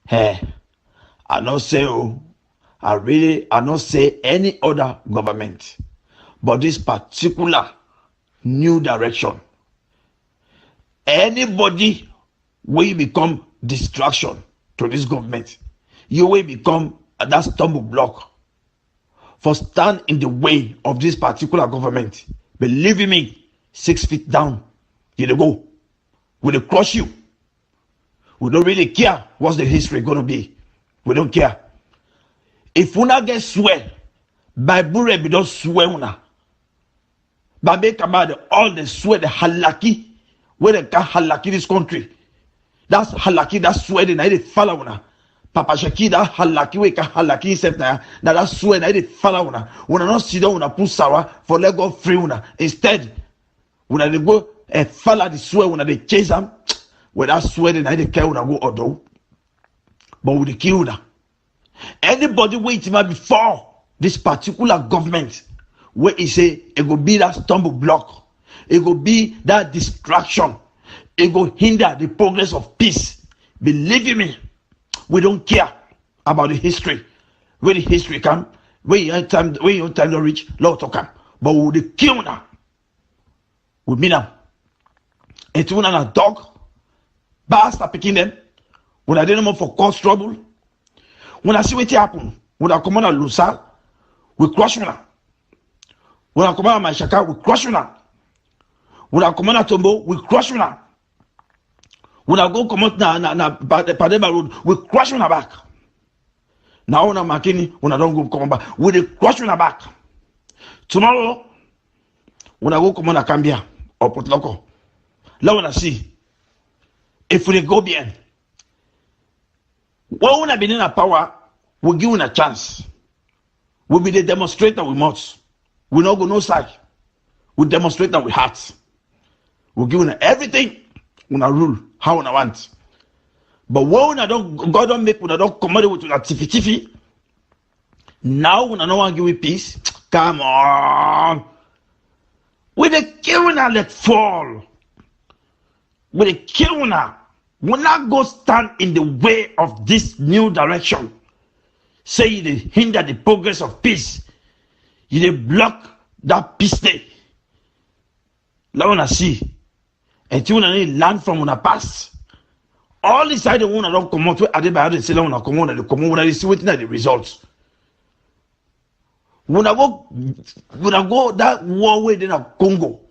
Hey, I not say I not say any other government, but this particular new direction. Anybody will become distraction to this government. You will become that stumble block for stand in the way of this particular government. Believe me, 6 feet down, you go. We will crush you. We don't really care what's the history gonna be. We don't care. If una get swear, Bible we don't swear una. Babe about all the swear the halaki, where they can halaki this country. That's halaki, that's swear the night they follow una. Papa Shaki that halaki we can halaki himself now. That's swear that they follow una. Una not sit down una put sour for let go free una. Instead, una they go and follow the swear una they chase them. When that swear the night they care una go odo. But we kill una. Anybody waiting before this particular government where he say it will be that stumble block, it will be that distraction, it will hinder the progress of peace. Believe me, we don't care about the history. Where the history come, where your time don't reach, Lord to come. But we will kill now. We mean them. It's one and a dog. Basta picking them. When I didn't know for cause trouble. When I see what happen, when I come on a Lusa, we crush una. When I come on my Shaka, we crush una. When I come on a Tombo, we crush una. When I go come out na Padeba Road, we crush una back. Now when I'm Makini, when I don't go come back, we crush una back. Tomorrow, when I go come on a Cambia or Port Loco, now when I see, if we go bien, when we have been in a power, we give you a chance. We be the demonstrator we must. We not go no side. We demonstrate that we heart. We give you everything. We rule how we want. But when we don't, God don't make, we don't command with that tiffy. Now we don't want to give you peace. Come on. We the killing and let fall. We the killing her. We not go stand in the way of this new direction. Say they hinder the progress of peace. You block that peace day. Let wanna see. And you wanna learn from una past. All this side of one don't come out. Are they by the say wanna come on and come on and see what the results. When I go that war way in Congo.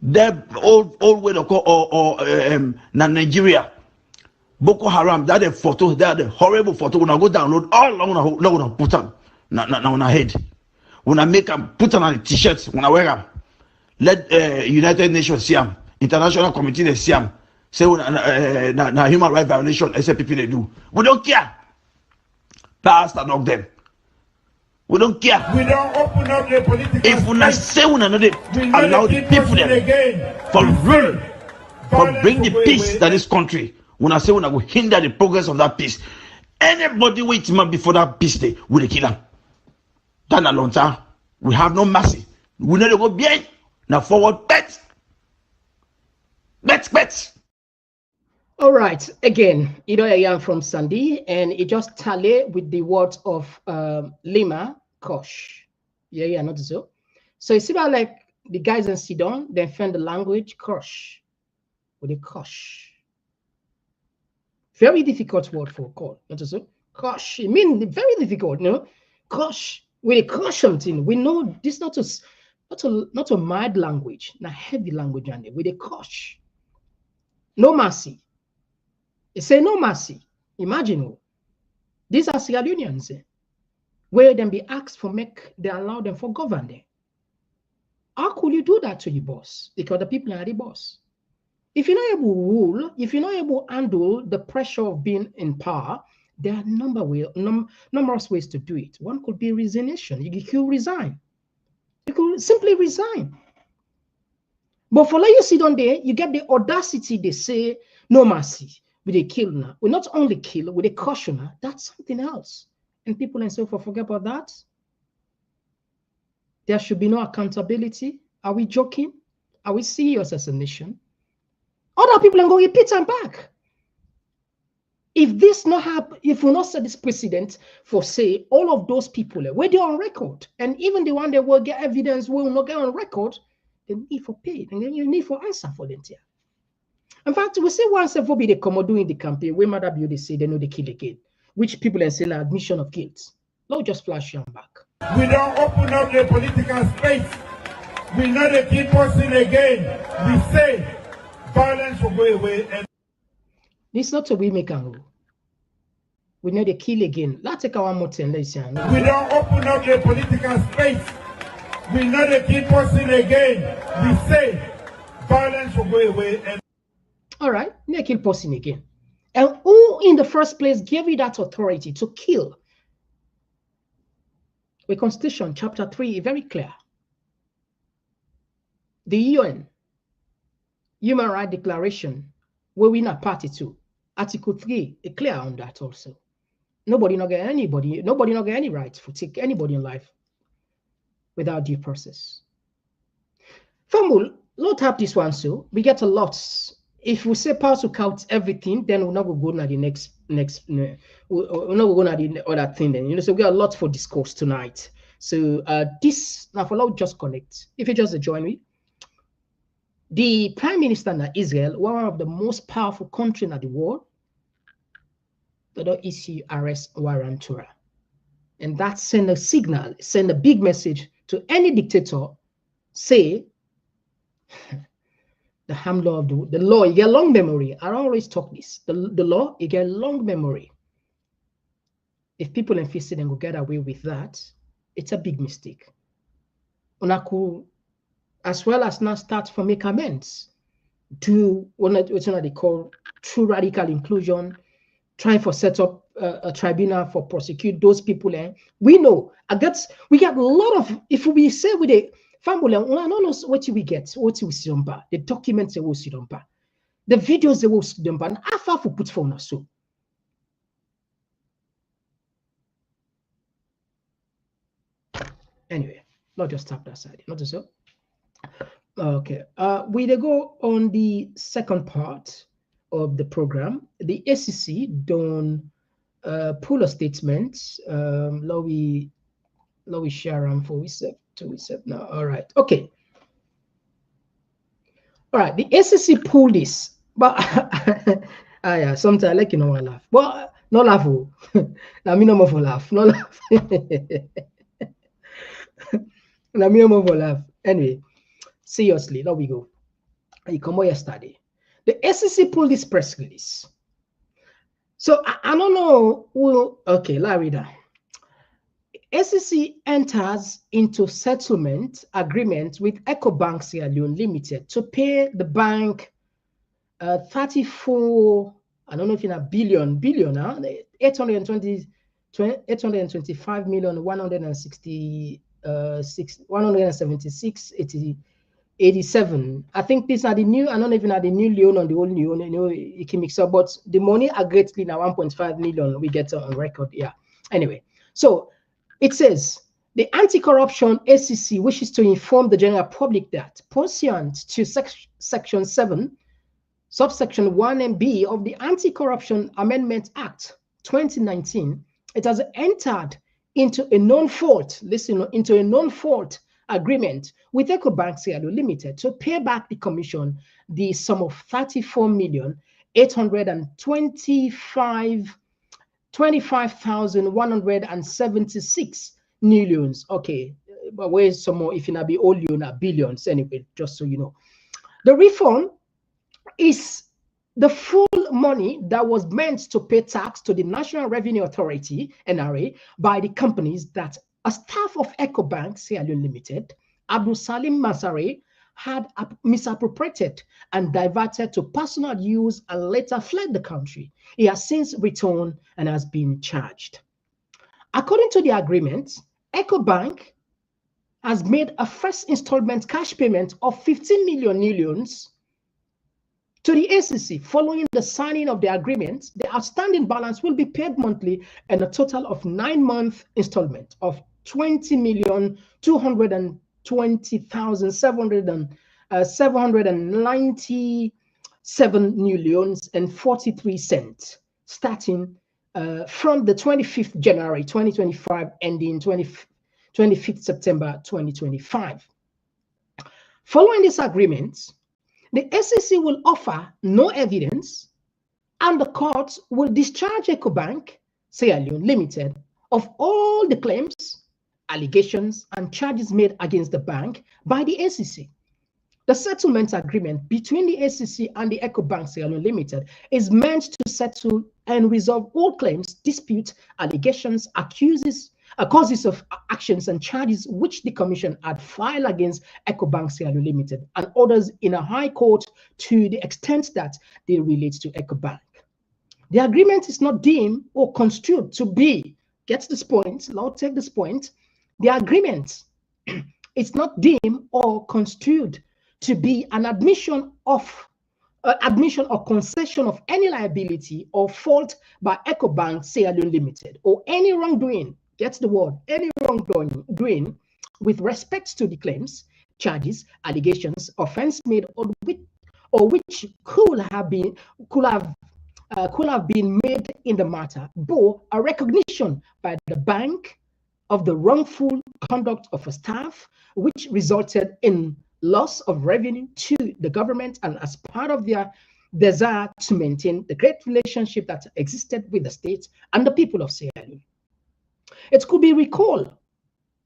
That old way to call or Nigeria, Boko Haram. That the photo, that the horrible photo. When I go download all along, put them now on our head. When I make them put them on the t-shirts, when I wear them, let United Nations see them, International Committee they see them. Say na human rights violation. SPP they do. We don't care. Pass and knock them. We don't care. We don't open up the political. If we not say we not allow the people them for rule, for bring the peace to this country. We not say we not go hinder the progress of that peace. Anybody waiting before that peace day, we kill them. That a long time. We have no mercy. We need to go behind. Now forward, bet. All right. Again, I am from Sandy, and it just tally with the words of Lima Kosh. Yeah, not so. So it's about like the guys in Sidon, they find the language Kosh with a Kosh. Very difficult word for call, not so. Kosh, it means very difficult, Kosh with a Kosh something. We know this not to not a mild language, not heavy language, and with a curse. No mercy. They say no mercy. Imagine, these are Sierra Leoneans, where them be asked for they allow them for govern them. How could you do that to your boss? Because the people are the boss. If you're not able to rule, if you're not able to handle the pressure of being in power, there are numerous ways to do it. One could be resignation. You could resign. You could simply resign. But for like you sit on there, you get the audacity, they say, no mercy. With a kill now. We not only kill, with a cautioner, that's something else. And people and so forth forget about that. There should be no accountability. Are we joking? Are we serious as a nation? Other people are going to repeat and back. If this not happen, if we not set this precedent for say all of those people where they're on record, and even the one that will get evidence will not get on record, they need for pay, and then you need for answer for them here. In fact, we say once for be the Komodo in the campaign, where Maada they say they know they kill again, which people are saying admission of guilt. Not just flash them back. We don't open up the political space. We know they keep posting again. We say violence will go away. And this is not a way make a rule. We know they kill again. Let's take our motor and let's say. We don't open up the political space. We know they keep posting again. We say violence will go away. And all right, they kill posting again. And who in the first place gave you that authority to kill? The Constitution, chapter 3, is very clear. The UN, Human Rights Declaration, where we not party to, Article 3 is clear on that also. Nobody not get any rights to take anybody in life without due process. Famul, lot have this one, so we get a lot. If we say power to count everything, then we're not going to go to the next we're not going to the other thing then. So we got a lot for discourse tonight. So this now for now just connect. If you just join me. The Prime Minister of Israel, one of the most powerful countries in the world, they don't issue arrest warrant to her. And that send a signal, send a big message to any dictator, say the ham law of the law, you get long memory. I don't always talk this. The law, you get long memory. If people insist and go get away with that, it's a big mistake. Unaku, as well as now start from make amends, do what they call true radical inclusion, trying for set up a tribunal for prosecute those people. We know, we get a lot of, if we say with a family, I don't know what we get, what we see on bar, the documents they will see on bar, the videos they will see on bar, and how far for put for us so. Anyway, not just tap that side, not so. Okay, we go on the second part of the program. The SEC don't pull a statement. Let we share them for we set now. All right, okay. All right, the SEC pull this, but yeah, sometimes like I laugh. Well, no laugh. Now me no more for laugh. No laugh. Now me no more for laugh. Anyway. Seriously, there we go. I come out yesterday. The SEC pulled this press release. So I don't know who. Okay, let's read that. SEC enters into settlement agreement with EcoBank Sierra Leone Limited to pay the bank 34. I don't know if in a billion, 825 million 176 87. I think these are the new. I don't even have the new loan on the old loan. You know, it can mix up, but the money are greatly now 1.5 million. We get on record. Yeah. Anyway, so it says the anti-corruption SEC wishes to inform the general public that pursuant to section 7, subsection 1 and B of the Anti-Corruption Amendment Act 2019, it has entered into a non-fault. Listen, into a non-fault agreement with EcoBank Sierra Leone Limited to pay back the commission the sum of 25,176 millions. Okay, but where's some more if it be all you na billions anyway, just so you know. The refund is the full money that was meant to pay tax to the National Revenue Authority, NRA, by the companies that a staff of EcoBank, Sierra Leone Limited, Abdul Salim Masare, had misappropriated and diverted to personal use and later fled the country. He has since returned and has been charged. According to the agreement, EcoBank has made a first installment cash payment of 15 million to the ACC. Following the signing of the agreement, the outstanding balance will be paid monthly and a total of 9-month installment of 20,220,797,043 starting from the 25th January 2025 ending 25th September 2025. Following this agreement, the SEC will offer no evidence and the courts will discharge EcoBank, Sierra Leone Limited, of all the claims, allegations, and charges made against the bank by the SEC. The settlement agreement between the SEC and the EcoBank Sierra Leone Limited is meant to settle and resolve all claims, disputes, allegations, causes of actions and charges which the Commission had filed against EcoBank Sierra Leone Limited and others in a high court to the extent that they relate to EcoBank. The agreement is not deemed or construed to be, get this point, Lord, take this point, the agreement is not deemed or construed to be an admission or concession of any liability or fault by EcoBank Sierra Leone Limited or any wrongdoing, gets the word, any wrongdoing with respect to the claims, charges, allegations, offense made or which could have been made in the matter, but a recognition by the bank of the wrongful conduct of a staff, which resulted in loss of revenue to the government and as part of their desire to maintain the great relationship that existed with the state and the people of Sierra Leone. It could be recalled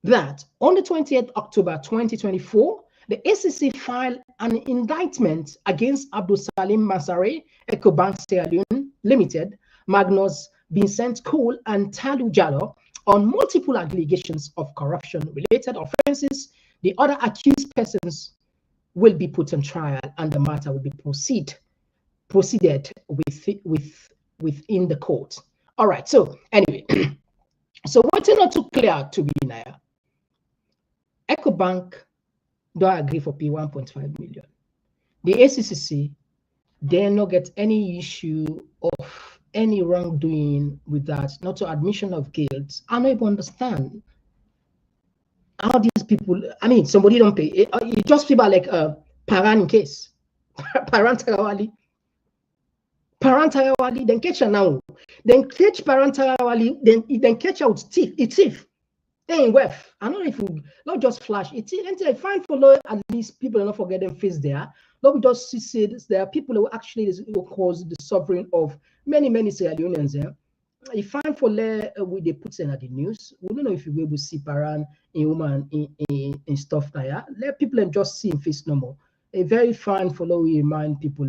that on the 28th October 2024, the SEC filed an indictment against Abdul Salim Masare, EcoBank Sierra Leone Limited, Magnus Vincent Cole, and Talu Jallo on multiple allegations of corruption-related offenses. The other accused persons will be put on trial and the matter will be proceeded within the court. All right, so anyway, so what's not too clear to be now? EcoBank don't agree for P1.5 million. The ACCC, they not get any issue of any wrongdoing with that, not to admission of guilt. I don't even understand how these people, I mean, somebody don't pay. It just people like Paran case. Paran Tarawali, then catch her now. Then catch Paran Tarawali, then catch out thief. Then wef. I don't know if you not just flash it. Until I find for law, at least people are not forgetting face there. Not we just see there are people who actually cause the suffering of many Sierra Leoneans there. If find for law, they put in at the news. We don't know if you will able to see Paran in woman in stuff there. Let people just see in face no more. A very fine follow we remind people.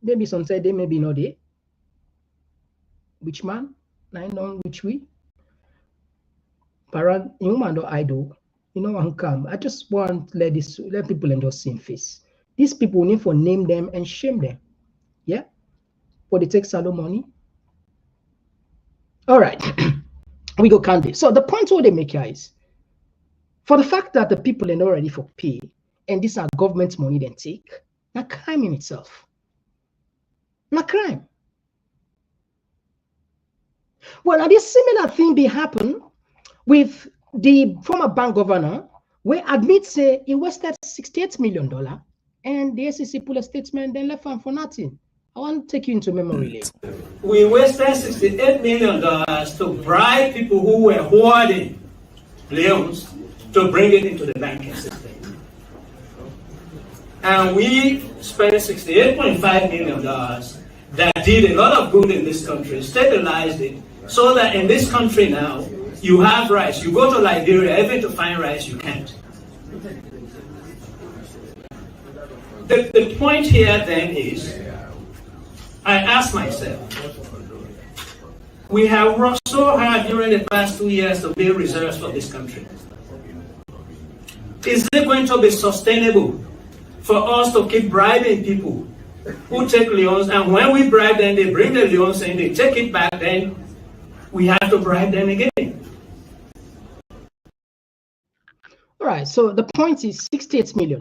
Maybe sometimes they may be not there. Which man? I know which we. Parent, human or idol, you know, and come. I just want let people and just see in face. These people need for name them and shame them. Yeah, but they take salo money. All right, we go candy. So the point what they make here is, for the fact that the people are not ready for pay, and these are government money they take, not crime in itself. Not crime. Well, now this similar thing be happen with the former bank governor, where admits he wasted $68 million, and the SEC pull a statement, then left him for nothing. I want to take you into memory lane. We wasted $68 million to bribe people who were hoarding loans to bring it into the banking system. And we spent $68.5 million that did a lot of good in this country, stabilized it, so that in this country now, You have rice. You go to Liberia, even to find rice, you can't. The point here then is, I ask myself, we have worked so hard during the past 2 years to build reserves for this country. Is it going to be sustainable for us to keep bribing people who take loans, and when we bribe them, they bring the loans and they take it back, then we have to bribe them again? All right, so the point is $68 million,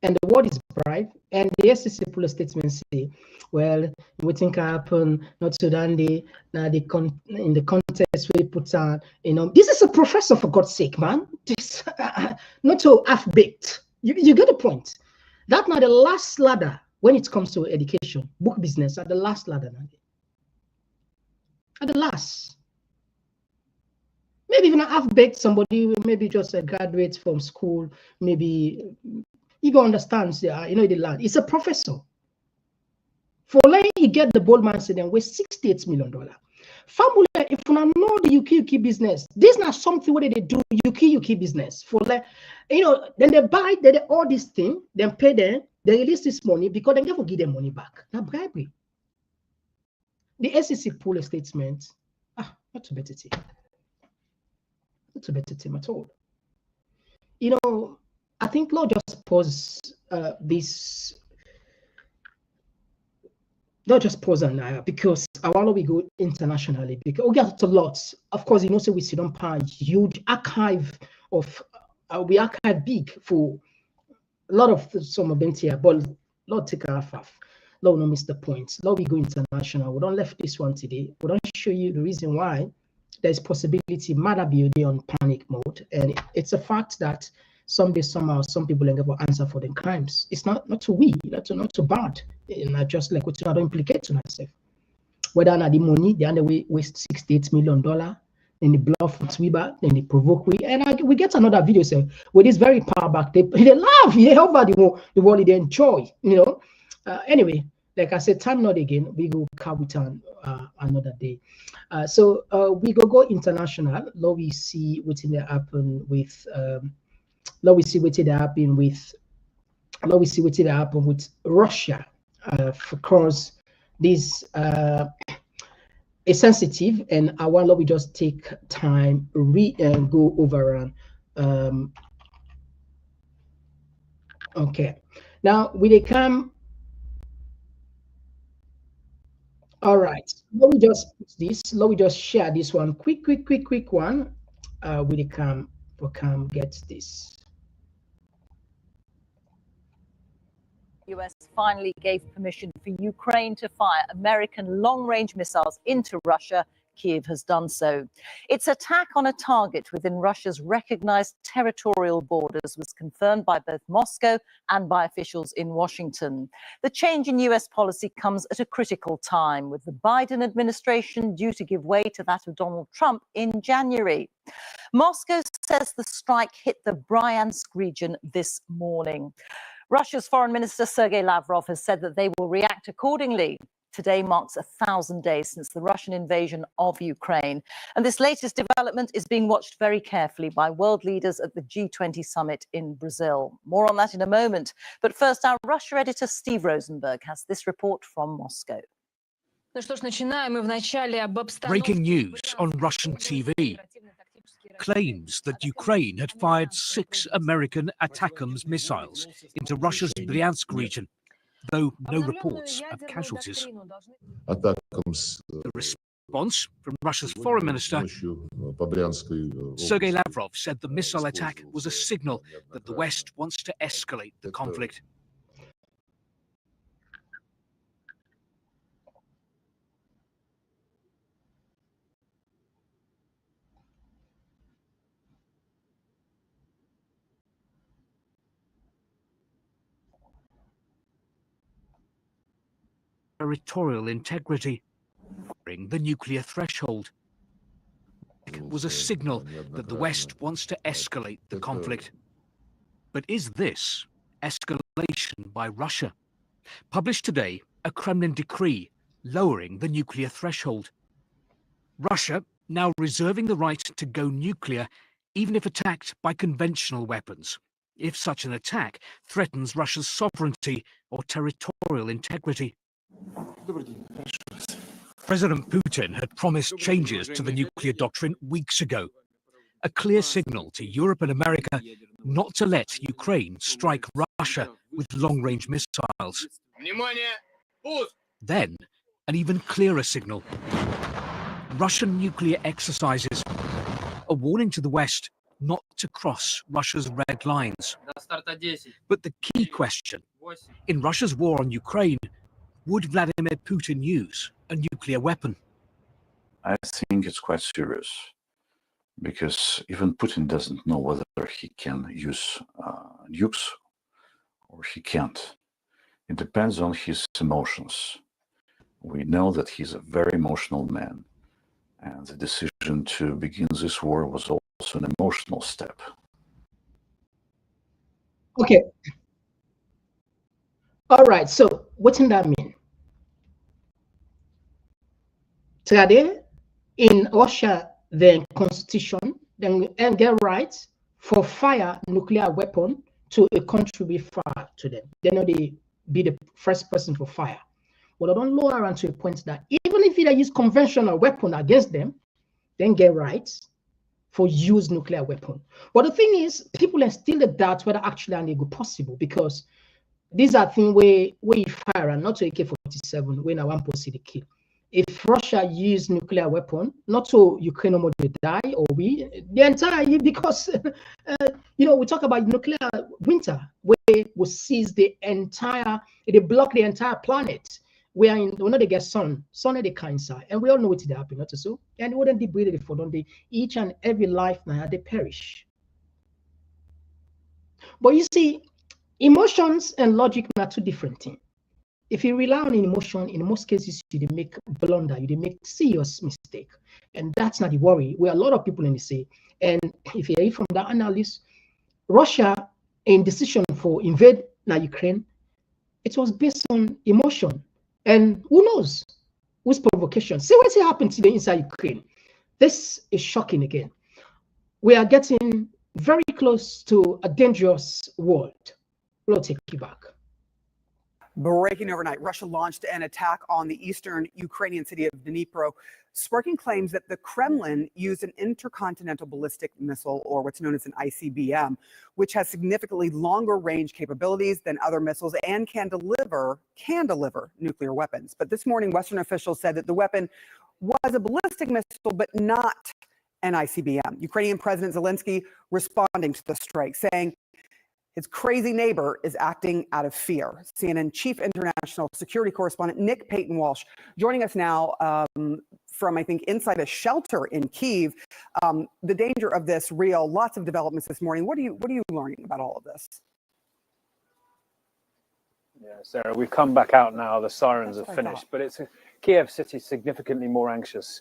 and the word is bribe, and the SEC pull a statement say, well, what think happen, not Sudan, now in the context we put on, this is a professor, for God's sake, man. This not so half-baked. You get the point. That's not the last ladder when it comes to education, book business, at the last ladder. At the last. Maybe even half-baked somebody, maybe just a graduate from school, maybe you go understand, the land. It's a professor. For letting you get the bold man then with $68 million. Family, if you know the UK business, this is not something where they do UK business. For then they buy all this thing, then pay them, they release this money because they never give them money back. Now bribery. The SEC pull a statement. Not to better team. Not to better team at all. I think Lord just pause this. Not just pause on now, because I want we go internationally, because we got a lot. Of course, so we sit on a huge archive of we archive big for a lot of some events here, but Lord take our off. Lord no miss the point. Lord we go international. We don't left this one today. We don't show you the reason why there's possibility Maada be on panic mode, and it's a fact that someday somehow some people ain't going to answer for their crimes. It's not too weak, not too bad. And just like what I don't implicate to myself. Whether not the money, they underway waste $68 million, then the bluff with Twiba, then they provoke we, and we get another video say with this very power back. They laugh, over the world they enjoy, Anyway, like I said, time not again. We go Kabutan another day. So we go international. Now we see what's in there happen with. Now we see what it happen with. Now we see what it happen with Russia. Of course, this is sensitive, and I want we just take time read and go over and okay. Now we they come. All right. Let me just put this. Let me just share this one. Quick one. We come get this. US finally gave permission for Ukraine to fire American long-range missiles into Russia. Kyiv has done so. Its attack on a target within Russia's recognized territorial borders was confirmed by both Moscow and by officials in Washington. The change in US policy comes at a critical time, with the Biden administration due to give way to that of Donald Trump in January. Moscow says the strike hit the Bryansk region this morning. Russia's Foreign Minister Sergei Lavrov has said that they will react accordingly. Today marks 1,000 days since the Russian invasion of Ukraine. And this latest development is being watched very carefully by world leaders at the G20 summit in Brazil. More on that in a moment. But first, our Russia editor Steve Rosenberg has this report from Moscow. Breaking news on Russian TV. Claims that Ukraine had fired 6 American ATACMS missiles into Russia's Bryansk region, though no reports of casualties. The response from Russia's foreign minister, Sergei Lavrov, said the missile attack was a signal that the West wants to escalate the conflict. Territorial integrity, the nuclear threshold, was a signal that the West wants to escalate the conflict. But is this escalation by Russia? Published today, a Kremlin decree lowering the nuclear threshold. Russia now reserving the right to go nuclear even if attacked by conventional weapons, if such an attack threatens Russia's sovereignty or territorial integrity. President Putin had promised changes to the nuclear doctrine weeks ago, a clear signal to Europe and America not to let Ukraine strike Russia with long-range missiles. Then, an even clearer signal. Russian nuclear exercises, a warning to the West not to cross Russia's red lines. But the key question, in Russia's war on Ukraine, would Vladimir Putin use a nuclear weapon? I think it's quite serious, because even Putin doesn't know whether he can use nukes or he can't. It depends on his emotions. We know that he's a very emotional man, and the decision to begin this war was also an emotional step. Okay. All right, so what does that mean? Today, in Russia, the constitution, then get rights for fire nuclear weapon to a country be fire to them. They know they be the first person for fire. But I don't lower around to a point that even if they use conventional weapon against them, then get rights for use nuclear weapon. But the thing is, people are still the doubt whether actually and go possible, because these are things where you fire and not to AK-47 when I want to see the kill. If Russia use nuclear weapon, not so Ukraine would die or the entire, because we talk about nuclear winter where we seize the entire, they block the entire planet. We know they get sun at the cancer, and we all know what it happened, not so, and it wouldn't be breathed for them. Each and every life now they perish. But you see, emotions and logic are two different things. If you rely on emotion, in most cases, you make blunder, you make serious mistake. And that's not the worry. Where a lot of people in the say, and if you hear from that analyst, Russia, in decision for invade now Ukraine, it was based on emotion. And who knows? Whose provocation? See what happened today inside Ukraine. This is shocking again. We are getting very close to a dangerous world. We'll take you back. Breaking overnight, Russia launched an attack on the eastern Ukrainian city of Dnipro, sparking claims that the Kremlin used an intercontinental ballistic missile, or what's known as an ICBM, which has significantly longer range capabilities than other missiles and can deliver nuclear weapons. But this morning, Western officials said that the weapon was a ballistic missile, but not an ICBM. Ukrainian President Zelensky responding to the strike, saying his crazy neighbor is acting out of fear. CNN chief international security correspondent Nick Payton-Walsh joining us now from, I think, inside a shelter in Kyiv. The danger of this real, lots of developments this morning. What are you learning about all of this? Yeah, Sarah, we've come back out now. The sirens have finished, but it's Kiev city significantly more anxious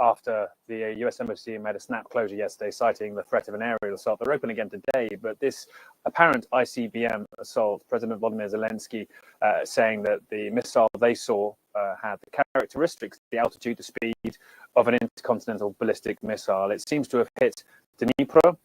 after the US Embassy made a snap closure yesterday, citing the threat of an aerial assault. They're open again today, but this apparent ICBM assault, President Volodymyr Zelensky saying that the missile they saw had the characteristics, the altitude, the speed of an intercontinental ballistic missile. It seems to have hit Dnipro,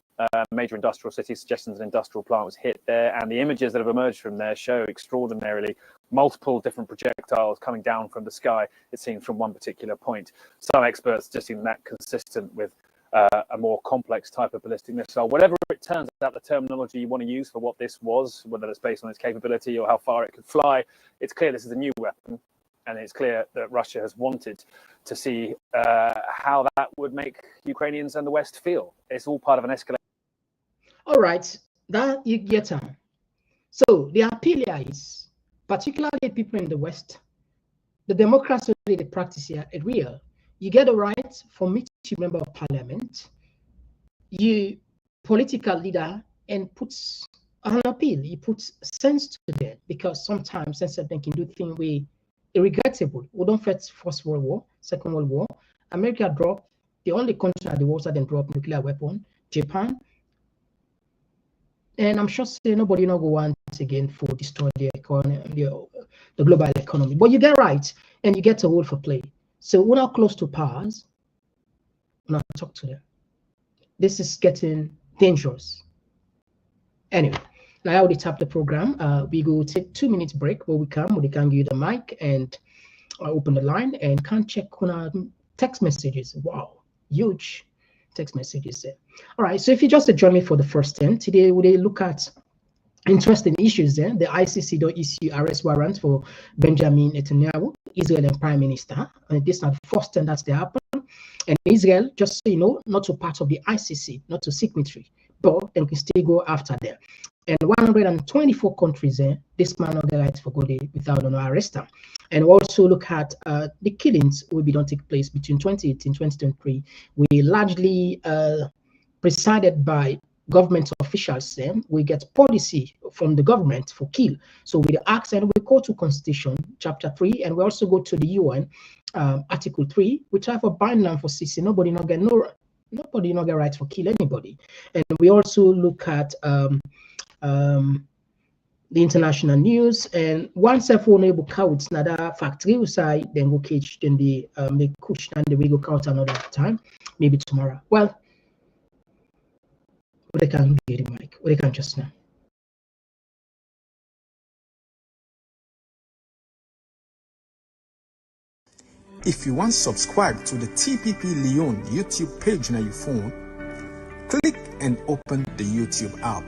major industrial city, suggestions an industrial plant was hit there, and the images that have emerged from there show extraordinarily multiple different projectiles coming down from the sky, it seems, from one particular point. Some experts suggesting that consistent with a more complex type of ballistic missile. Whatever it turns out, the terminology you want to use for what this was, whether it's based on its capability or how far it could fly, it's clear this is a new weapon, and it's clear that Russia has wanted to see how that would make Ukrainians and the West feel. It's all part of an escalation. All right, that you get on. So the appeal here is, particularly people in the West, the democracy they practice here is real. You get a right for me to be member of parliament, you political leader, and puts an appeal. He puts sense to that, because sometimes sense can do things we regrettable. We don't fight First World War, Second World War. America dropped, the only country at the world that dropped nuclear weapon, Japan. And I'm sure nobody not go once again for destroy the economy, the global economy. But you get right, and you get a role for play. So we're not close to powers. not talk to them. This is getting dangerous. Anyway, now I already tapped the program. We go take 2 minutes break where we can give you the mic and open the line and can check on our text messages. Wow, huge text messages there. All right, so if you just join me for the first 10, today we look at interesting issues there. The ICC don't issue arrest warrant for Benjamin Netanyahu, Israeli Prime Minister. And this is not the first time that's happen. And Israel, just so you know, not to part of the ICC, not to signatory, but they can still go after them. And 124 countries there, this man not the right for go there without no arrest. And also look at the killings will be don't take place between 2018 and 2023. We largely presided by government officials. We get policy from the government for kill. So we ask and we go to Constitution Chapter 3, and we also go to the UN Article 3, which have a binding for CC. Nobody not get right for kill anybody. And we also look at the international news, and once I phone able count another factory side, then go cage, then they make push, and then we go count another time, maybe tomorrow. Well, they can get the mic, they can just now. If you want to subscribe to the TPP Lyon YouTube page on your phone, click and open the YouTube app.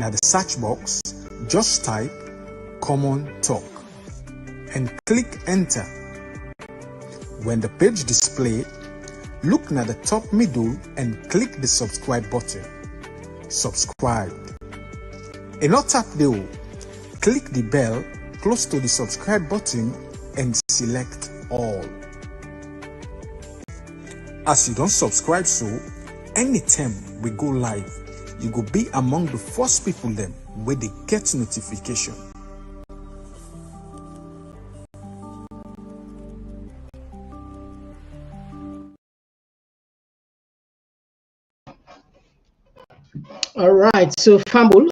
Now the search box, just type Komon-Tok and click enter. When the page display, look at the top middle and click the subscribe button. Subscribe. And not tap the click the bell close to the subscribe button and select all. As you don't subscribe, so anytime we go live, you go be among the first people them where they get notification. All right, so Fambul,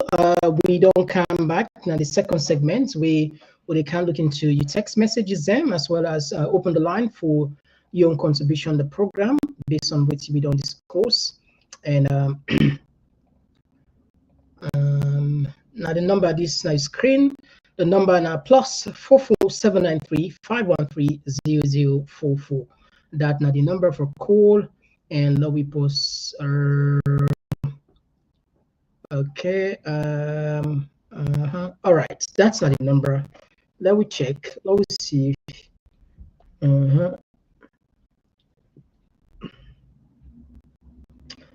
we don't come back now. The second segment, we can look into your text messages them, as well as open the line for your own contribution to the program based on which we don't discuss. And now the number this now screen, the number now +44793 513 0044. That now the number for call, and now we post. Okay. All right, that's not the number. Let me check. Let me see. All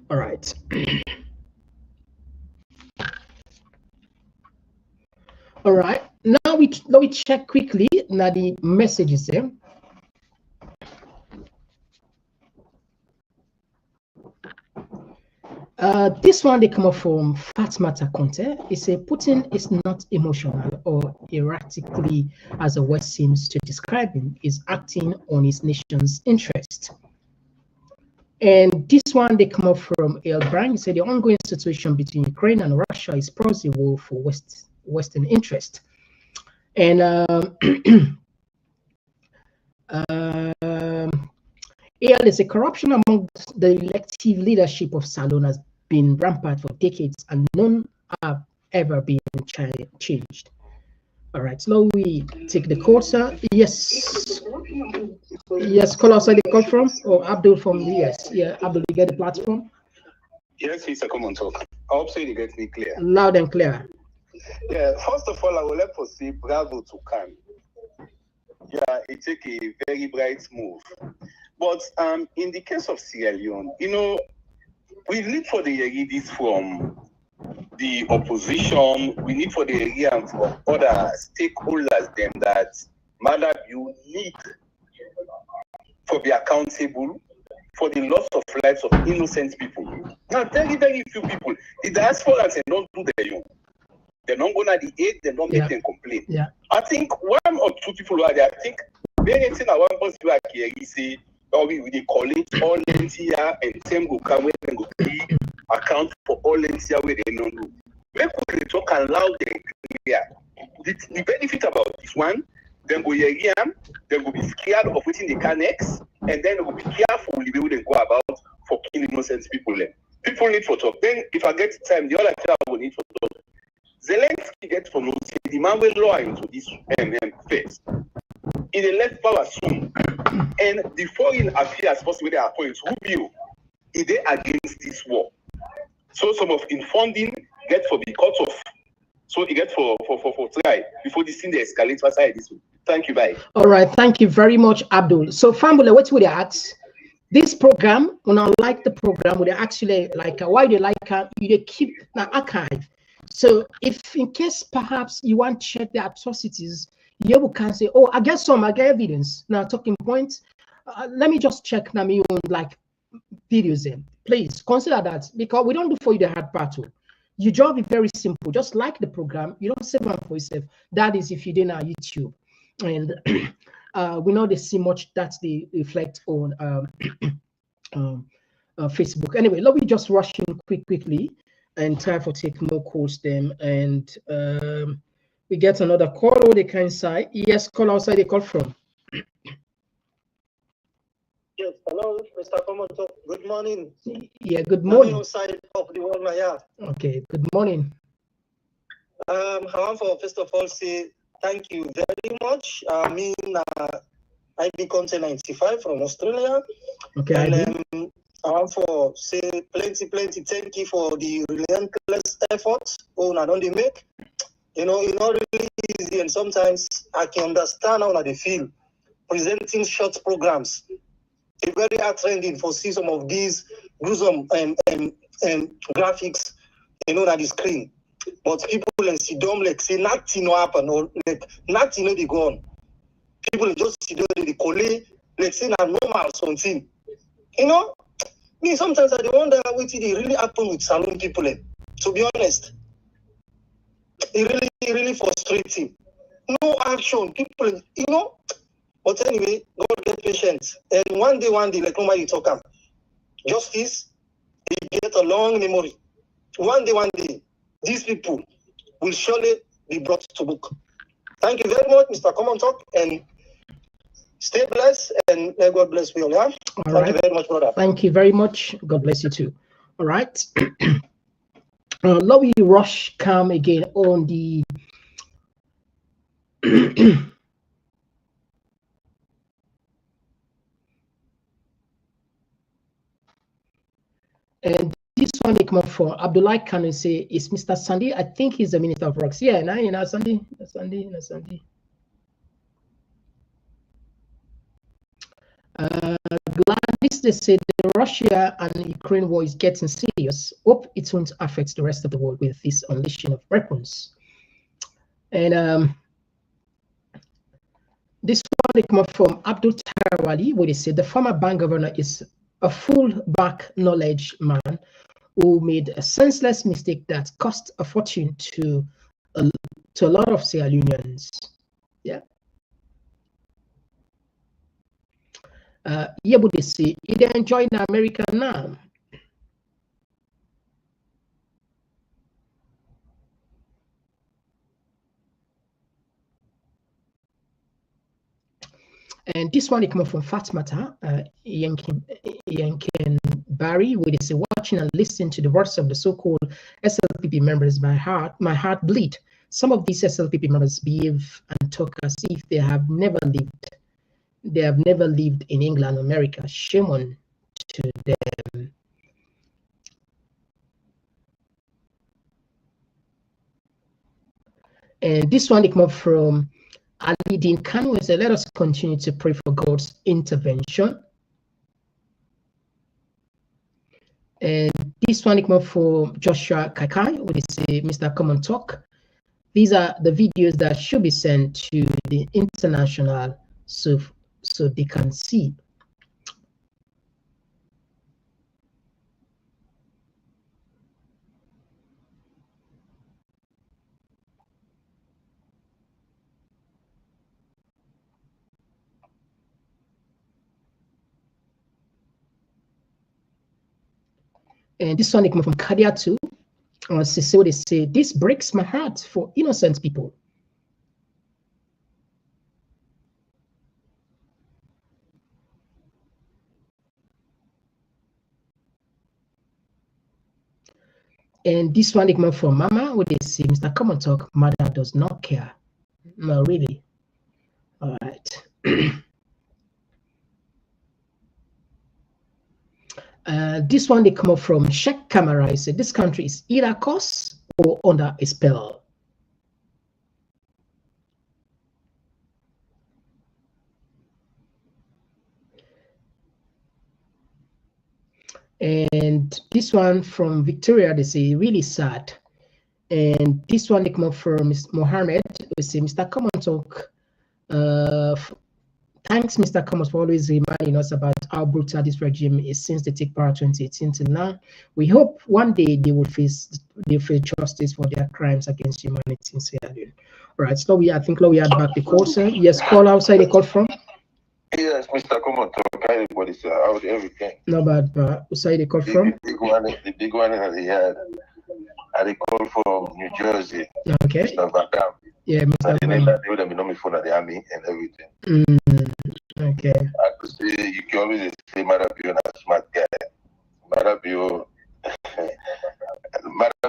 right. All right. Now let me check quickly now the messages there. This one they come up from Fatmata Conte. It says Putin is not emotional or erratically, as the West seems to describe him, is acting on his nation's interest. And this one they come up from El Bryan. Say the ongoing situation between Ukraine and Russia is plausible for Western interest. And there's a corruption among the elective leadership of Salon has been rampant for decades, and none have ever been changed. All right, so now we take the call, sir. Yes. Yes, call outside the call from, or Abdul from the US. Yeah, Abdul, you get the platform? Yes, it's a Komon-Tok. I hope so you get me clear. Loud and clear. Yeah, first of all, I would like to say bravo to Khan. Yeah, it took a very bright move. But in the case of Sierra Leone, you know, we need for the Yeridis from the opposition, we need for the area and from other stakeholders them that Maada you need to be accountable for the loss of lives of innocent people. Now, very, very few people. The diaspora they don't do their own. They're not going to the aid, they don't make them complain. Yeah. I think one or two people are there. I think very thing I want to like here, he say, or we call it all NTR and same go come and go be account for all NTR where they don't do. Make we talk and loud and clear. The benefit about this one, then go here, then go be scared of waiting the can next. and then we'll be careful the way they go about for killing innocent people. People need for talk. Then, if I get time, the other thing I will need for talk. Zelensky gets for no the man will law into this phase. In the left power soon, and the foreign affairs possibly they appoint Rubio, is they against this war. So some of in funding get for the cut off. So you get for try before this thing they escalate outside this way. Thank you, bye. All right, thank you very much, Abdul. So, family, what would they ask? This program, when I like the program, would they actually like why they like you they keep the archive. So, if in case perhaps you want to check the atrocities, you can say, "Oh, I get evidence." Now, talking points. Let me just check now. Me own like videos in. Please consider that because we don't do for you the hard battle. Your job is very simple. Just like the program, you don't save one for yourself. That is if you did on YouTube. And we know they see much that they reflect on Facebook. Anyway, let me just rush in quickly and try to take more calls them. And we get another call or they can say, yes, call outside they call from. Yes, hello, Mr. Komon-Tok. Good morning. Yeah, good morning. Outside of the world, my yard. Okay, good morning. I want to first of all say thank you very much. I be Content 95 from Australia. Okay. And I want to say plenty thank you for the relentless effort. I don't make. It's not really easy, and sometimes I can understand how they feel presenting short programs. It's very trending for see some of these gruesome graphics, on the screen. But people and see them like say nothing no happen or like nothing no they go on. People just see them they collate like say na normal something. Me sometimes I wonder what it really happen with saloon people. To be honest, it really frustrating. No action, people, But anyway, God get patient. And one day, like nobody talk about justice, they get a long memory. One day, these people will surely be brought to book. Thank you very much, Mr. Komon-Tok, and stay blessed, and may God bless you all. Yeah? Thank you very much, brother. Thank you very much. God bless you too. All right. Let me rush come again on the and this one they come up for Abdullah Khan say is Mr. Sandy. I think he's the Minister of Works. Yeah, now Sandy. Gladys, they say the Russia and Ukraine war is getting serious. Hope it won't affect the rest of the world with this unleashing of weapons. And this one they come up from Abdul Tarawali, where they say the former bank governor is a full back knowledge man who made a senseless mistake that cost a fortune to a lot of Sierra Leoneans. Yeah. Yeah, but they say they enjoy in America now. And this one, it comes from Fatmata, Yankin Barry, where they say, watching and listening to the words of the so-called SLPP members, my heart bleed. Some of these SLPP members behave and talk as if they have never lived in England, America. Shame on to them. And this one, it comes from Ali Din Khan, who said, let us continue to pray for God's intervention. And this one, it comes from Joshua Kakai, who say, Mr. Komon-Tok. These are the videos that should be sent to the international so they can see. And this one, it comes from Kadia too. So they say, this breaks my heart for innocent people. And this one they come from Mama, what they say, Mr. Komon-Tok, Maada does not care. No, really. All right. This one they come up from Sheikh Camera. He said this country is either cursed or under a spell. And this one from Victoria, they say really sad. And this one they come up from Mohammed. They say Mr. Komon-Tok. Thanks, Mr. Komon, for always reminding us about how brutal this regime is since they take power 2018 till now. We hope one day they will face justice for their crimes against humanity in Sierra Leone. All right, so I think we had back the call, sir. Yes, call outside the call from. Yes, Mr. Komon-Tok, everybody, sir. How's everything? No bad, but outside the call from. The big one that he had. I recall from New Jersey. Okay. Mr. Van Dam. Yeah, Mr. They would have been on me phone at the army and everything. Okay. I could say you can always say Marabio is a smart guy. Marabio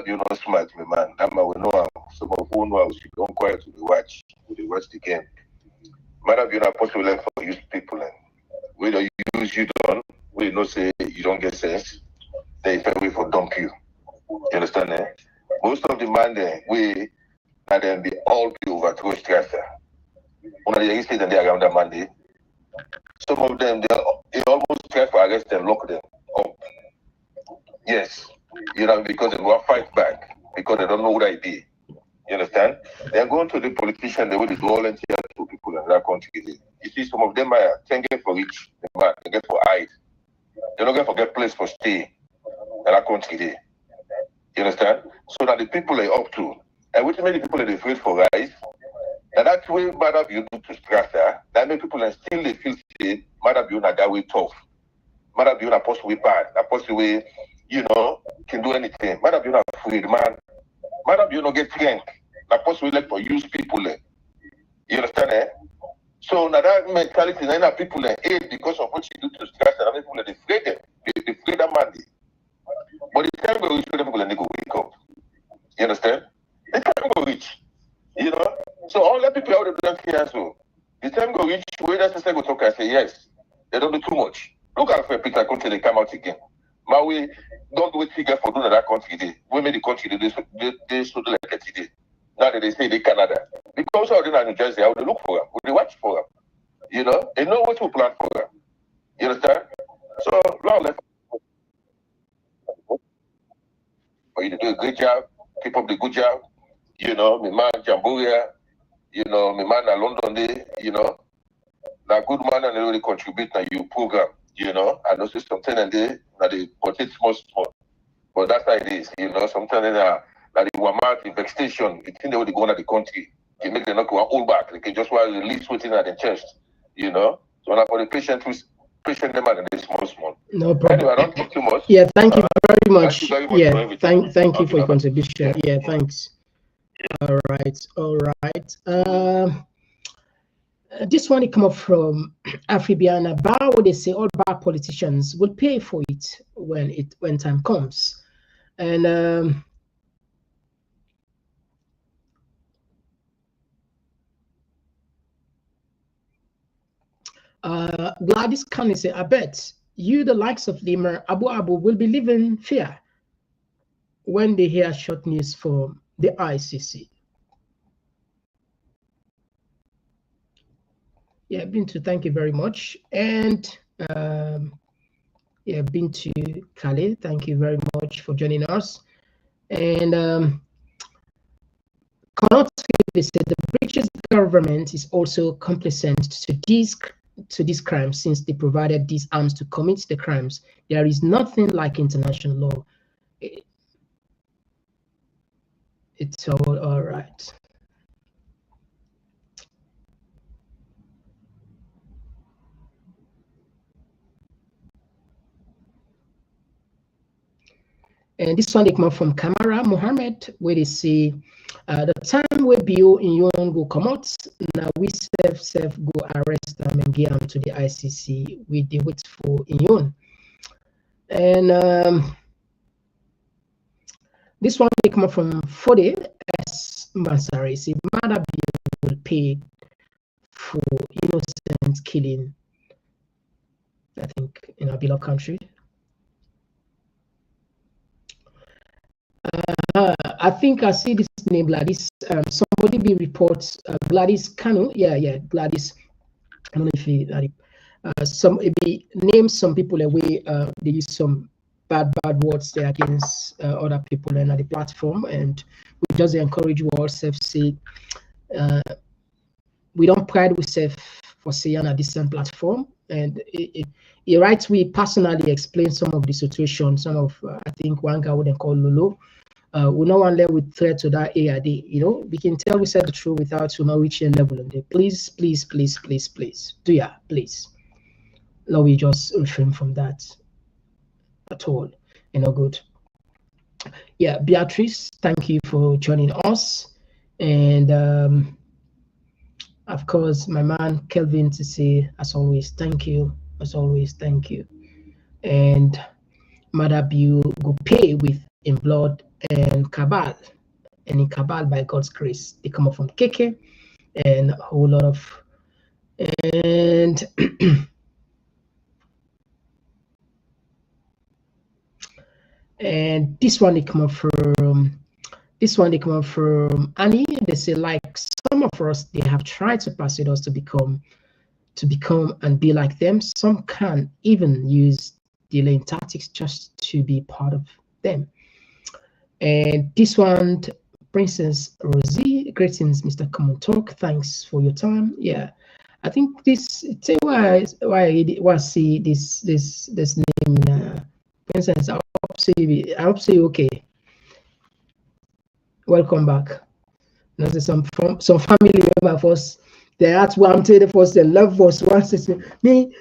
not smart, my man. That man will know him. Some of who know how she don't quiet to the watch. To the watch the game. Marabio not possible for use people and whether you use you don't, we know say you don't get sense, they find way for dump you. You understand eh? Most of the man there, we and then they all be overthrow Strasser. One of the youngsters and they around that Monday. Some of them they almost try to arrest them, lock them up. Yes. You know, because they will fight back because they don't know what I did. You understand? They're going to the politician, they will volunteer to people in that country. You see, some of them are thanking for rich, they get for hide. They're not going to get place for stay in that country. You understand? So that the people are up to, and which many people are afraid for rise, and that's way Maada you do to Strasser, that many people are still they feel say, Maada you not that way tough. Maada you not possibly bad, not possibly, you know, can do anything. Maada you not afraid, man. Maada you not get strength, not possibly like for use people. You understand, eh? So now that mentality, now people are hate because of what you do to Strasser, and people are afraid them. They afraid that man. But the time will reach for them people and they go wake up. You understand? The time will reach. You know? So all the people out there don't care so. The time will reach where the sister go talk and say yes. They don't do too much. Look at for Peter country they come out again. But we don't wait figure for doing that country day. We made the country they so like it today. Now that they say they Canada. Because out in New Jersey, how they look for them, how they watch for them. You know? They know what to plan for them. You understand? So long left. But you do a great job, keep up the good job. You know, my man Jamburia, you know, my man in London day, you know. Now good man and they really contribute to your program, you know. I know sometimes and they put it small. But that's how it is, you know. Sometimes they want the vexation, it's in the way they go into the country. They make them not go hold back. They can just want to release within at the chest, you know. So now for the patient them and they small. No problem. Anyway, I don't talk too much. Yeah, thank you very much. Thank you very much Yeah, for everything. thank you for your contribution. Yeah, thanks. All right. This one come up from Afribiana Bar, where they say all bad politicians will pay for it when time comes. And Gladys Kani say, I bet you, the likes of Limer Abu will be living fear when they hear short news from the ICC. Yeah, Bintu, thank you very much. And yeah, Bintu Khalid, thank you very much for joining us. And they said the British government is also complicit to these crimes since they provided these arms to commit the crimes. There is nothing like international law. It's all right. And this one they come up from Kamara Mohammed, where they say the time where BO in Yon go come out, now we self go arrest them and get them to the ICC. We they wait for in Yon. And This one they come from Fode S. Mansari. See, Maada will pay for innocent killing, I think, in our beloved country. I think I see this name Gladys. Somebody be reports Gladys Kanu. Yeah, Gladys. I don't know if he some maybe name some people away. They use some bad words there against other people and at the platform, and we just encourage you all self say we don't pride ourselves for saying a decent platform, and it right we personally explain some of the situation. Some of I think one guy wouldn't call Lolo. We no one level with threat to that ARD. We can tell we said the truth without reaching level on there. Please, do ya, please. No, we just refrain from that at all. Good. Yeah, Beatrice, thank you for joining us, and of course, my man Kelvin to say, as always, thank you. And Maada go pay with in blood and cabal, and in cabal by God's grace they come up from KK and a whole lot of and and this one they come up from Annie. They say like some of us they have tried to persuade us to become and be like them. Some can even use delaying tactics just to be part of them. And this one, Princess Rosie, greetings, Mr. Komon-Tok. Thanks for your time. Yeah, I think this. Tell why I see this name. Princess, I hope so you okay. Welcome back. There's some family member of us. They ask what I'm telling the first. They love us. Me.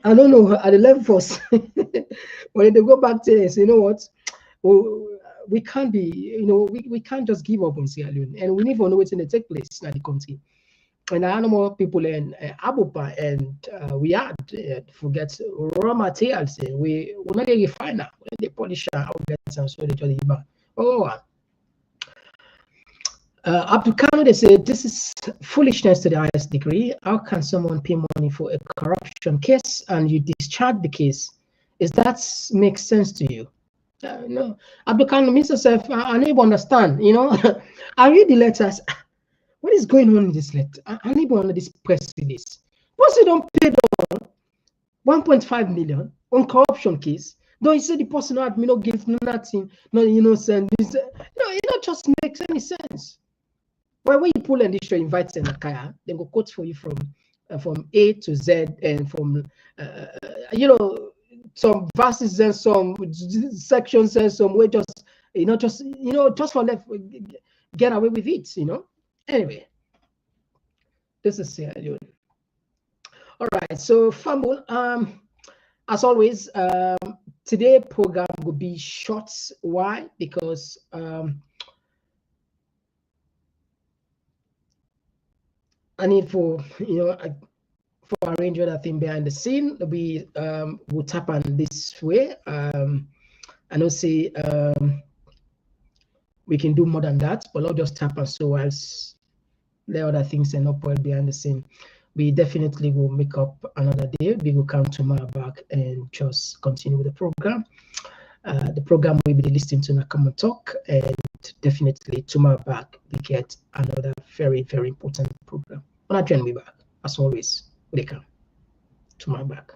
I don't know. I love us. When they go back to this, you know what? We can't be, we can't just give up on Sierra Leone, and we need to know what's in the take place in the country. And I know more people in Abupa, and we had forget raw materials. We're not the refiner, the polisher, outlets, and so they just Abdul Kano, they say this is foolishness to the highest degree. How can someone pay money for a corruption case and you discharge the case? Is that make sense to you? No, Abdul Kano, Mr. Self, I need to understand. I read the letters. What is going on in this letter? I need to understand this press release. Once you don't pay down 1.5 million on corruption case, don't you say the person not give nothing, no, send this. It just makes any sense. Why when you pull an issue, invite Senakaya, then go quote for you from A to Z, and from some verses and some sections and some way just for left get away with it. Anyway, this is Sierra Leone. All right, so Fumble, as always, today program will be short. Why? Because I need for arrange other thing behind the scene. We will tap on this way. I know say we can do more than that, but I'll just tap on so as the other things and up well behind the scene. We definitely will make up another day. We will come tomorrow back and just continue with the program. The program will be listening to Komon-Tok, and definitely tomorrow back we get another very, very important program. When I join me back, as always, they come tomorrow back.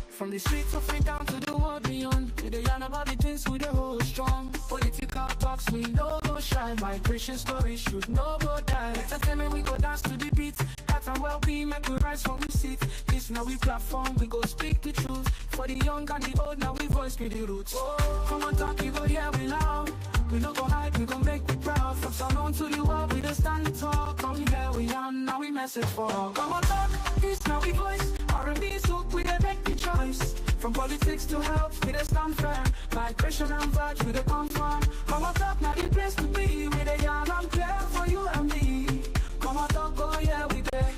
From the streets of it down to the world beyond, we the yarn about the things we the hold strong. Political talks, we no go shy. Migration stories should no go die. Entertainment, we go dance to the beat. Health and well-being, make we rise from the seat. This now we platform, we go speak the truth. For the young and the old, now we voice with the roots. Komon-Tok, you go hear we loud. We no go hide, we gon' make it proud. From Salon to the world, we just stand tall. Come here, we on, now we message for all. Komon-Tok, this now we voice. R&B soak, we dey make the choice. From politics to health, we dey stand firm. Migration and vibes, we dey confirm. Komon-Tok, now the place to be. We dey young and clear for you and me. Komon-Tok, oh yeah, we dey.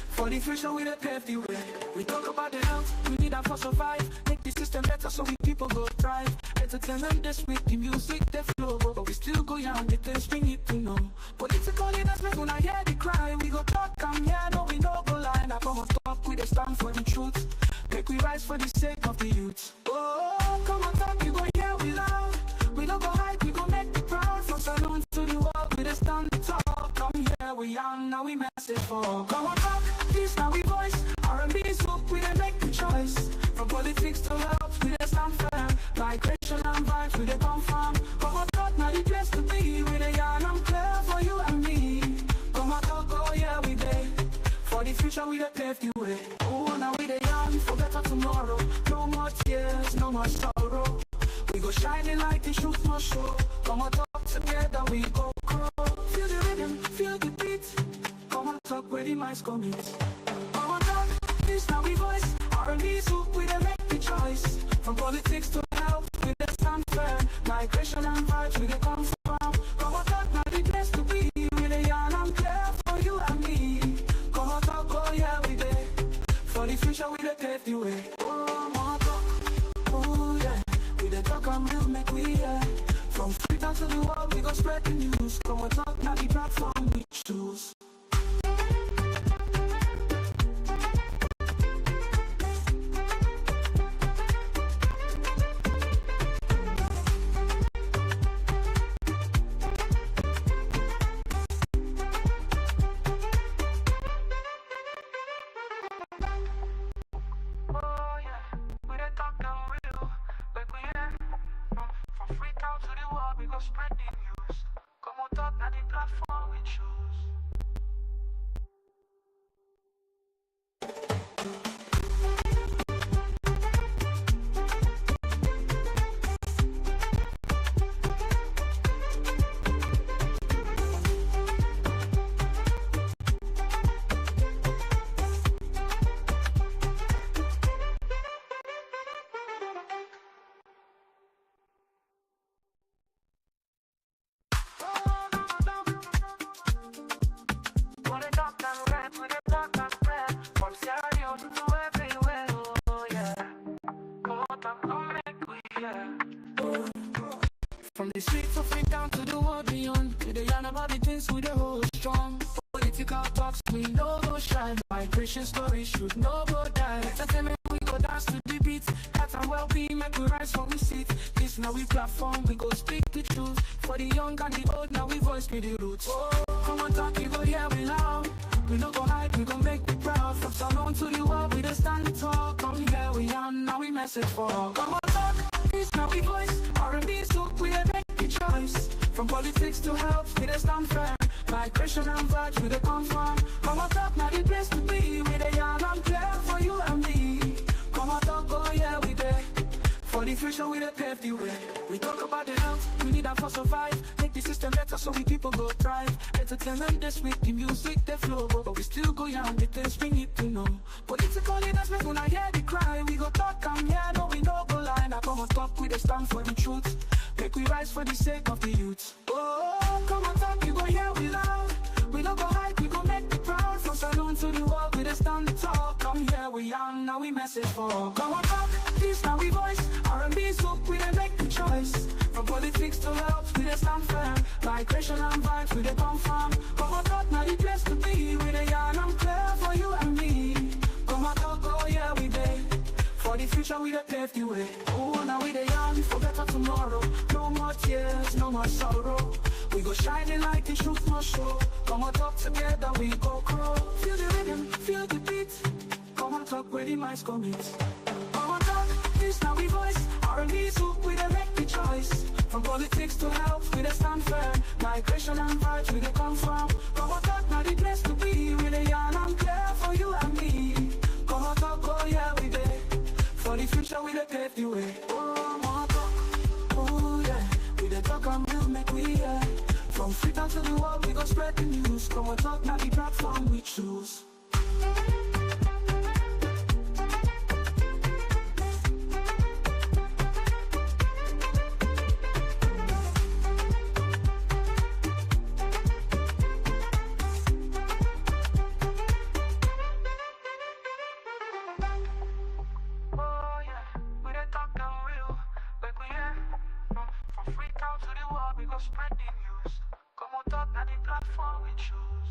For the future, we dey pave the way. We talk about the health, we need that for survive. Make the system better so we people go thrive. Entertainment this week, the music, the flow. But we still go young, the things we need to know. Political leaders make una hear the cry. We go talk, come here, no we no go lie. Now Komon-Tok, we dey stand for the truth. Make we rise for the sake of the youth. Oh, Komon-Tok, you go hear we loud. We no go hide, we go make the proud. From Salon to the world, we dey stand tall. Come here, we young, now we message for Komon-Tok, this now we voice. R&B soak, we dey make the choice. From politics to health, we dey stand firm. Migration and vibes, we dey confirm. Komon-Tok, now the place to be. We dey young and clear for you and me. Komon-Tok, oh yeah, we dey. For the future, we dey pave the way. Oh, now we dey young for better tomorrow. No more tears, no more sorrow. We go shining like the truth must show. Komon-Tok, together we go grow. Feel the rhythm, feel the beat. Komon-Tok, where the minds commit. Komon-Tok, this now we voice. R&B soak, we dey make the choice. From politics to health, we dey stand firm. Migration and vibes, we dey confirm. Komon-Tok, now the place to be. We dey young and clear for you and me. Komon-Tok, oh yeah, we dey. For the future, we dey pave the way. Komon-Tok, oh yeah. We dey talk and real, make we hear. From Freetown to the world, we go spread the news. Komon-Tok, now the platform we choose. Spread the news. Komon-Tok, now the platform we choose. From the streets of Freetown to the world beyond, we dey yarn about the things we dey hold strong. Political talks, we no go shine. Migration stories should no go die. Entertainment, we go dance to the beat. Health and well-being, make we rise from we seat. This now we platform, we go speak the truth. For the young and the old, now we voice with the roots. Oh, Komon-Tok, you go hear we loud. We no go hide, we gon' make it proud. From Salon to the world, we just stand tall. Come here, we on, now we message for all. Komon-Tok, this now we voice. R&B soak, we dey make the choice. From politics to health, we dey stand firm. Migration and vibes, we dey confirm. Komon-Tok, now the place to be. We dey young and clear for you and me. Komon-Tok, oh yeah, we dey. For the future, we dey pave the way. We talk about the health, we need that for survive. Make the system better so we people go thrive. Entertainment this week, the music, the flow. But we still go young, the things we need to know. Political leaders make una hear the cry. We go talk, come here, no we no go lie. Now Komon-Tok, we dey stand for the truth. Make we rise for the sake of the youth. Oh, Komon-Tok, you go hear we loud. We no go hide, we go make the proud. From Salon to the world, we dey stand tall. Come here, we young, now we message for Komon-Tok, this now we voice. R&B soak, we dey make the choice. From politics to health, we dey stand firm. Migration and vibes, we dey confirm. Komon-Tok, now the place to be. We dey young and clear for you and me. Komon-Tok, oh yeah, we dey. For the future, we dey pave the way. Oh, now we dey young for better tomorrow. No more tears, no more sorrow. We go shining like the truth must show. Komon-Tok, together we go grow. Feel the rhythm, feel the beat. Komon-Tok, where the minds commit. Komon-Tok, this now we voice. R&B soak, we dey make the choice. From politics to health, we dey stand firm. Migration and vibes, we dey confirm. Komon-Tok, now the place to be. We dey young and clear for you and me. Komon-Tok, oh yeah, we dey. For the future, we dey pave the way. Oh, Komon-Tok, oh yeah. We dey talk and real, make From Freetown to the world, we go spread the news. Komon-Tok, now the platform we choose. Spread the news. Komon-Tok, now the platform we choose.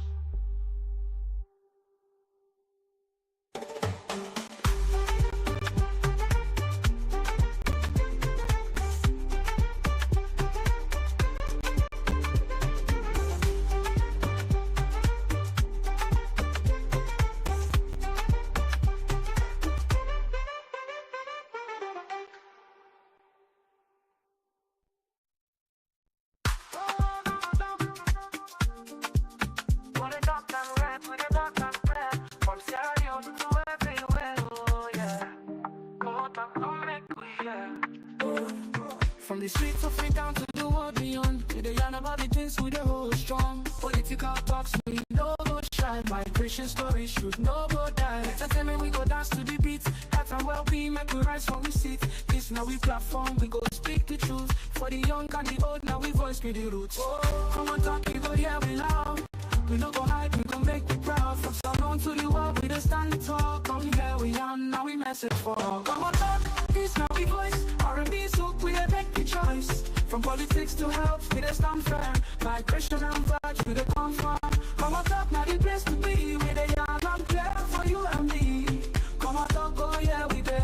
From the streets of Freetown to the world beyond, we dey yarn about the things we dey hold strong. Political talks, we no go shy. Migration stories should no go die. Entertainment, we go dance to the beat. Health and well-being, make we rise from we seat. This now we platform, we go speak the truth. For the young and the old, now we voice with the roots. Komon-Tok, you go hear we loud. We no go hide, we go make you proud. From Salon to the world, we dey stand and talk. Come here, we are, now we message for all. Komon-Tok, this now we voice. R&B soak, we dey make the choice. From politics to health, we dey stand firm. Migration and vibes, we dey confirm. Komon-Tok, now the place to be. We dey young and clear for you and me. Komon-Tok, oh yeah, we dey.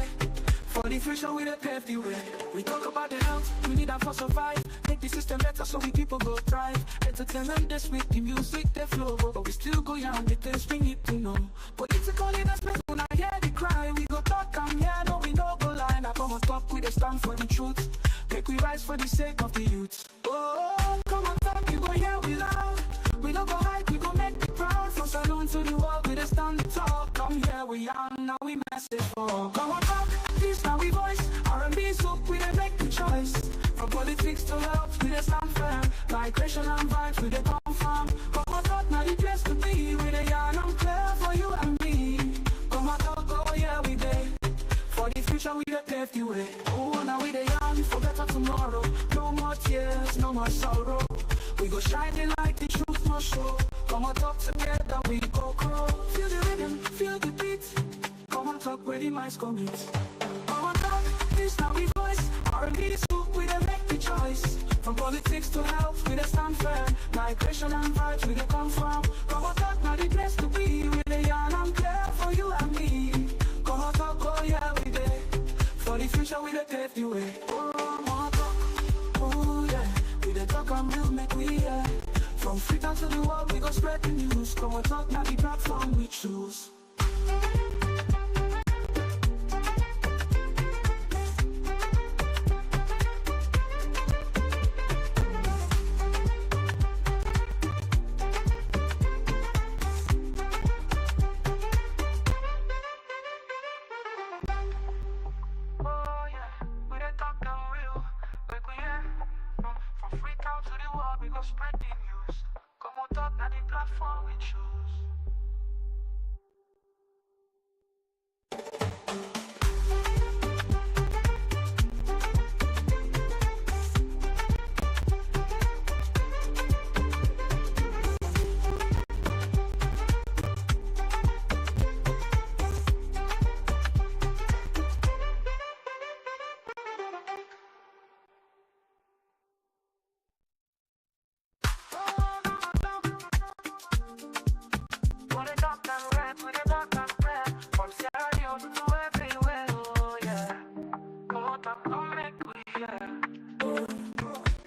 For the future, we dey pave the way. We talk about the health, we need that for survive. Make the system better so we people go thrive. Entertainment this week, the music they flow, but we still go young, the things we need to know. Political investment, when I hear the cry, we go talk and yeah, no we no go lie. Now Komon-Tok, we dey stand for the truth. Make we rise for the sake of the youth. Oh, Komon-Tok, you go hear we loud. We no go hide, we go make the proud. From Salon to the world, we dey stand the talk. Come here, we young, now we message for. Komon-Tok, this now we voice. R&B soak, we dey make the choice. From politics to health, we dey stand firm. Migration and vibes, we dey confirm. Komon-Tok, now the place to be. We dey young and clear for you and me. Komon-Tok, oh yeah, we dey. For the future, we dey pave the way. Oh, now we dey young for better tomorrow. No more tears, no more sorrow. We go shining like the truth must show. Komon-Tok together, we go grow. Feel the rhythm, feel the beat. Komon-Tok, where the minds go meet. Komon-Tok, this now we voice. R&B soak, we dey make the choice. From politics to health, we dey stand firm. Migration and vibes, we dey confirm. Komon-Tok, now the place to be. We dey young and clear for you and me. Komon-Tok, oh yeah, we dey. For the future, we dey pave the way. Oh, Komon-Tok, oh yeah. We dey talk and build, make we yeah. From Freetown to the world, we go spread the news. Komon-Tok, now the platform we choose. Spread the news. Komon-Tok, now the platform we choose.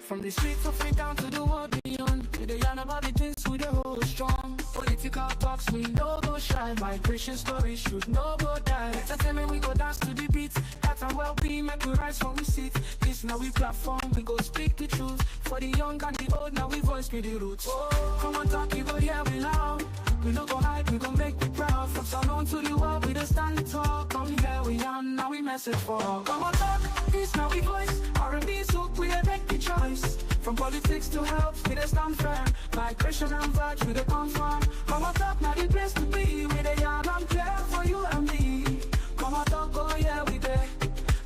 From the streets of Freetown to the world beyond, we dey yarn about the things we dey hold strong. Political talks, we no go shy. Migration stories should no go die. Entertainment, we go dance to the beat. Health and well-being, make we rise from we seat. This now we platform, we go speak the truth. For the young and the old, now we voice with the roots. Oh, Komon-Tok, you go hear we loud. We no go hide, we go make you proud. From Salon to the world, we dey stand and talk. Come here, we young, now we message for all. Komon-Tok, this now we voice. R&B soak, we dey make the choice. From politics to health, we dey stand firm. Migration and vibes, we dey confirm. Komon-Tok, now the place to be. We dey yarn and clear for you and me. Komon-Tok, oh yeah, we dey.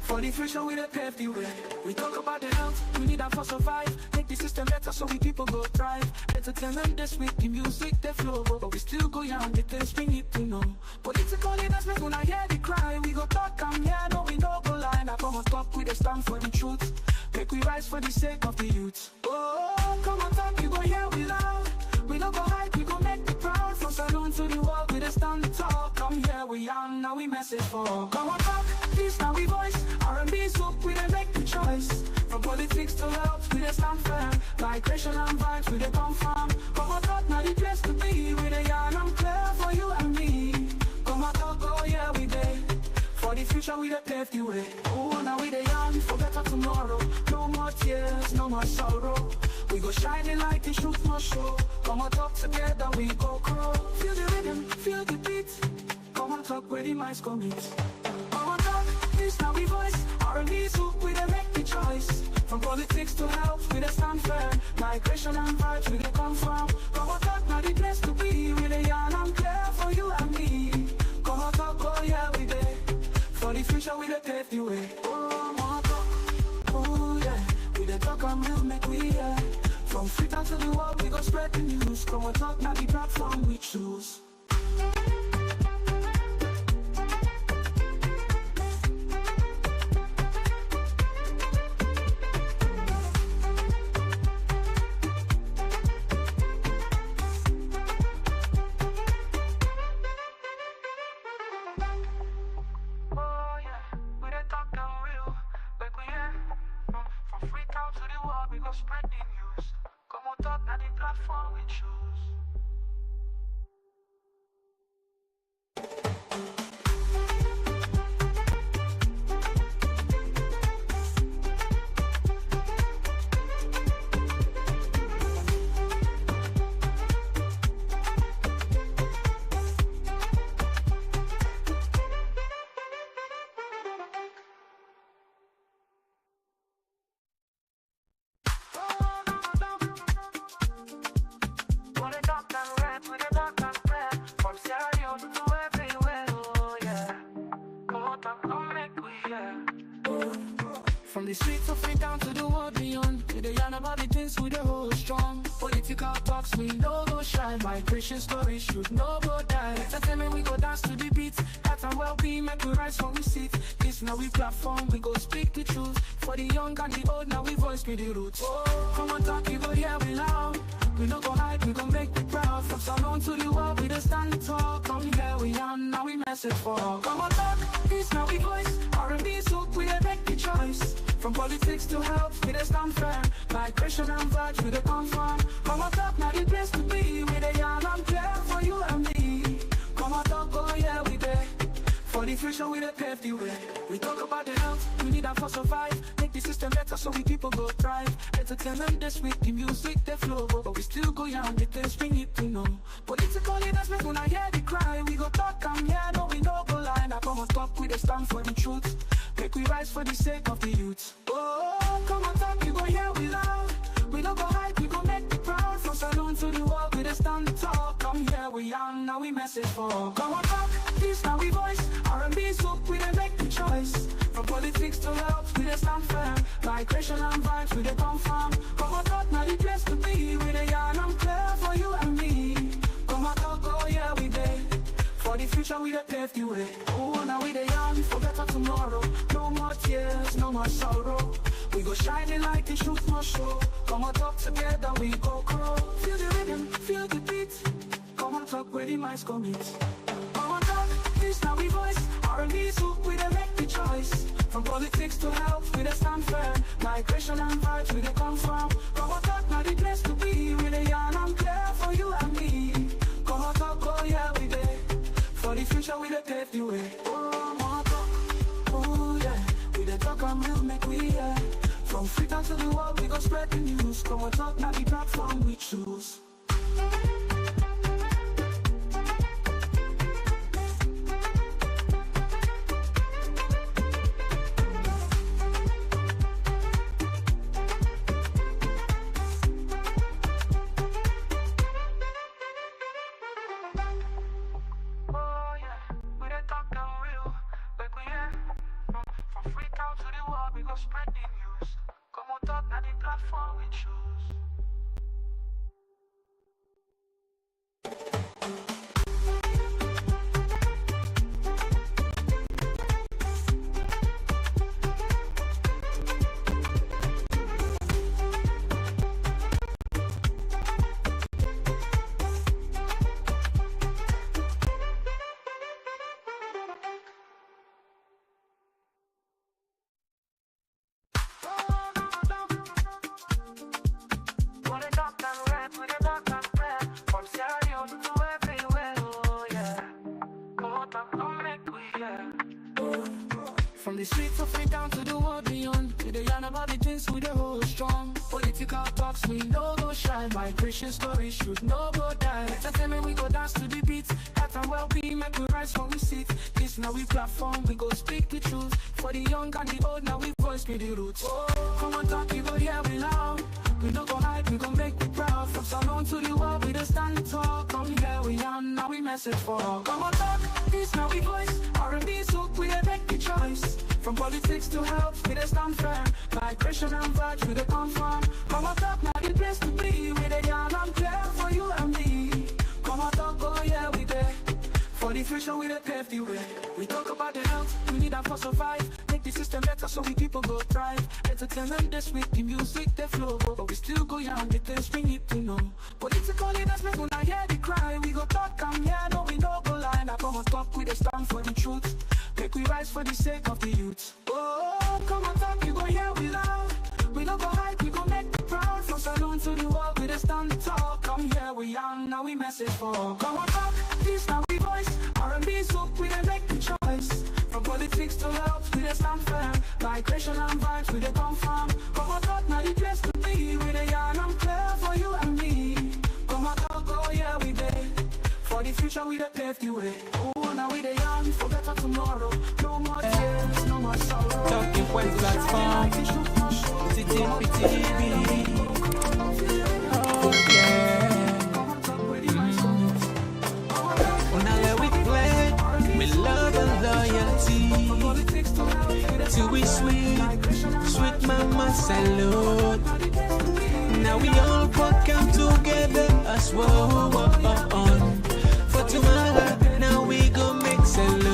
For the future, we dey pave the way. We talk about the health, we need that for survive. Make the system better so we people go thrive. Entertainment this week, the music they flow, but we still go young, the things we need to know. Political leaders make una hear the cry. We go talk and yeah, no we no go lie. Now Komon-Tok, we dey stand for the truth. Make we rise for the sake of the youth. Oh, Komon-Tok, you go hear we loud. We no go hide, we go make the proud. From saloon to the world, we dey stand tall. Come here, we young, now we message for Komon-Tok, this now we voice. R&B soup, we dey make the choice. From politics to health, we dey stand firm. Migration and vibes, we dey confirm. Komon-Tok, now the place to be. We dey yarn and clear for you and me. Komon-Tok, oh yeah, we dey. For the future, we dey pave the way. Oh, now we dey yarn for better tomorrow. No more tears, no more sorrow. We go shining like the truth must show. Komon-Tok, together we go grow. Feel the rhythm, feel the beat. Komon-Tok, where the minds come meet. Komon-Tok, this now we voice. R&B soup, we dey make the choice. From politics to health, we dey stand firm. Migration and vibes, we dey confirm. Komon-Tok, now the place to be. We dey yarn and clear for you and me. Komon-Tok, oh yeah, we dey. For the future, we dey pave the way. Oh, Komon-Tok, oh yeah. We dey talk and we'll make we hear. From Freetown to the world, we go spread the news. Komon-Tok, now the platform we choose. Spread the news. Komon-Tok, now the platform we choose. From the streets of Freetown to the world beyond, we dey yarn about the things we dey hold strong. Political talks, we no go shy. Migration stories should no go die. Entertainment, we go dance to the beat. Health and well-being, make we rise from we seat. This now we platform, we go speak the truth. For the young and the old, now we voice be the roots. Oh, Komon-Tok, you go hear we loud. We no go hide, we go make the proud. From salon to the world, we dey stand tall. Come here, we young, now we message for Komon-Tok, this now we voice. R&B soup, we dey make the choice. From politics to health, we dey stand firm. Migration and vibes, we dey confirm. Komon-Tok, now the place to be. We dey yarn and clear for you and me. Komon-Tok, oh yeah, we dey. For the future, we dey pave the way. We talk about the health, we need that for survive. Make the system better so we people go thrive. Entertainment this week, the music they flow, but we still go young, the things we need to know. Political leaders make una hear the cry. We go talk and yeah, no we no go lie. Now Komon-Tok, we dey stand for the truth. Make we rise for the sake of the youth. Oh, Komon-Tok, you go hear we loud. We no go hide, we go make the proud. From saloon to the world, we dey stand tall. Come here, we young, now we message for Komon-Tok, this now we voice. R&B soup, we dey make the choice. From politics to health, we dey stand firm. Migration and vibes, we dey confirm. Komon-Tok, now the place to be. We dey yarn and clear for you and me. Komon-Tok, oh yeah, we dey. For the future, we dey pave the way. Oh, now we dey yarn for better tomorrow. No more tears, no more sorrow. We go shining like the truth must show. Komon-Tok, together we go grow. Feel the rhythm, feel the beat. Komon-Tok, where the minds come meet. Komon-Tok, this now we voice. R&B soup, we dey make the choice. From politics to health, we dey stand firm. Migration and vibes, we dey confirm. Komon-Tok, now the place to be. We dey yarn and clear for you and me. Komon-Tok, oh yeah, we dey. For the future, we dey pave the way. Oh, Komon-Tok, oh yeah. We dey talk and we'll make we hear. From Freetown to the world, we go spread the news. Komon-Tok, now the platform we choose. From the streets of it down to the world beyond. We the yarn about the things we the hold strong. Political talks we no go shy. Migration stories should no go die. Entertainment we go dance to the beat. Health and well-being make we rise from we sit. This now we platform we go speak the truth. For the young and the old now we voice be the roots. Oh, come on talk, you go hear we loud. We no go hide, we gon' make we proud. From Salon to the world, we just stand tall. Come here, we on, now we message for all. Come on talk, this now we voice. R&B soak, we dey make the choice. From politics to health, we dey stand firm. Migration and vibes, we dey confirm. Come on talk, now the place to be. We dey yarn and clear for you and me. Come on talk, oh yeah, we dey. For the future, we dey pave the way. We talk about the health, we need that for survive. Make the system better so we people go thrive. Entertainment this week, the music they flow. But we still go young, the things we need to know. Political leaders make una hear the cry. We go talk and yeah, no we no go lie. Now come on talk, we dey stand for the truth. Make we rise for the sake of the youth. Oh, come on talk, you go hear we loud. We no go hide, we go make you proud. From Salon to the world, we dey stand tall. Come here, we young, now we message for all. Come on talk, this now we voice. R&B soak, we dey make the choice. From politics to health, we dey stand firm. Migration and vibes, we dey confirm. Come on talk, now the place to be. We dey yarn and clear for you and me. Come on talk, oh yeah, we dey. For the future, we dey pave the way. Oh, now we dey yarn for better tomorrow. No more tears, no more sorrow. Talking point platform. Sitting with TV. Oh yeah. Now let we play with love and loyalty. To we sweet mama salute. Now we all come together as one. For tomorrow, now we go make salute.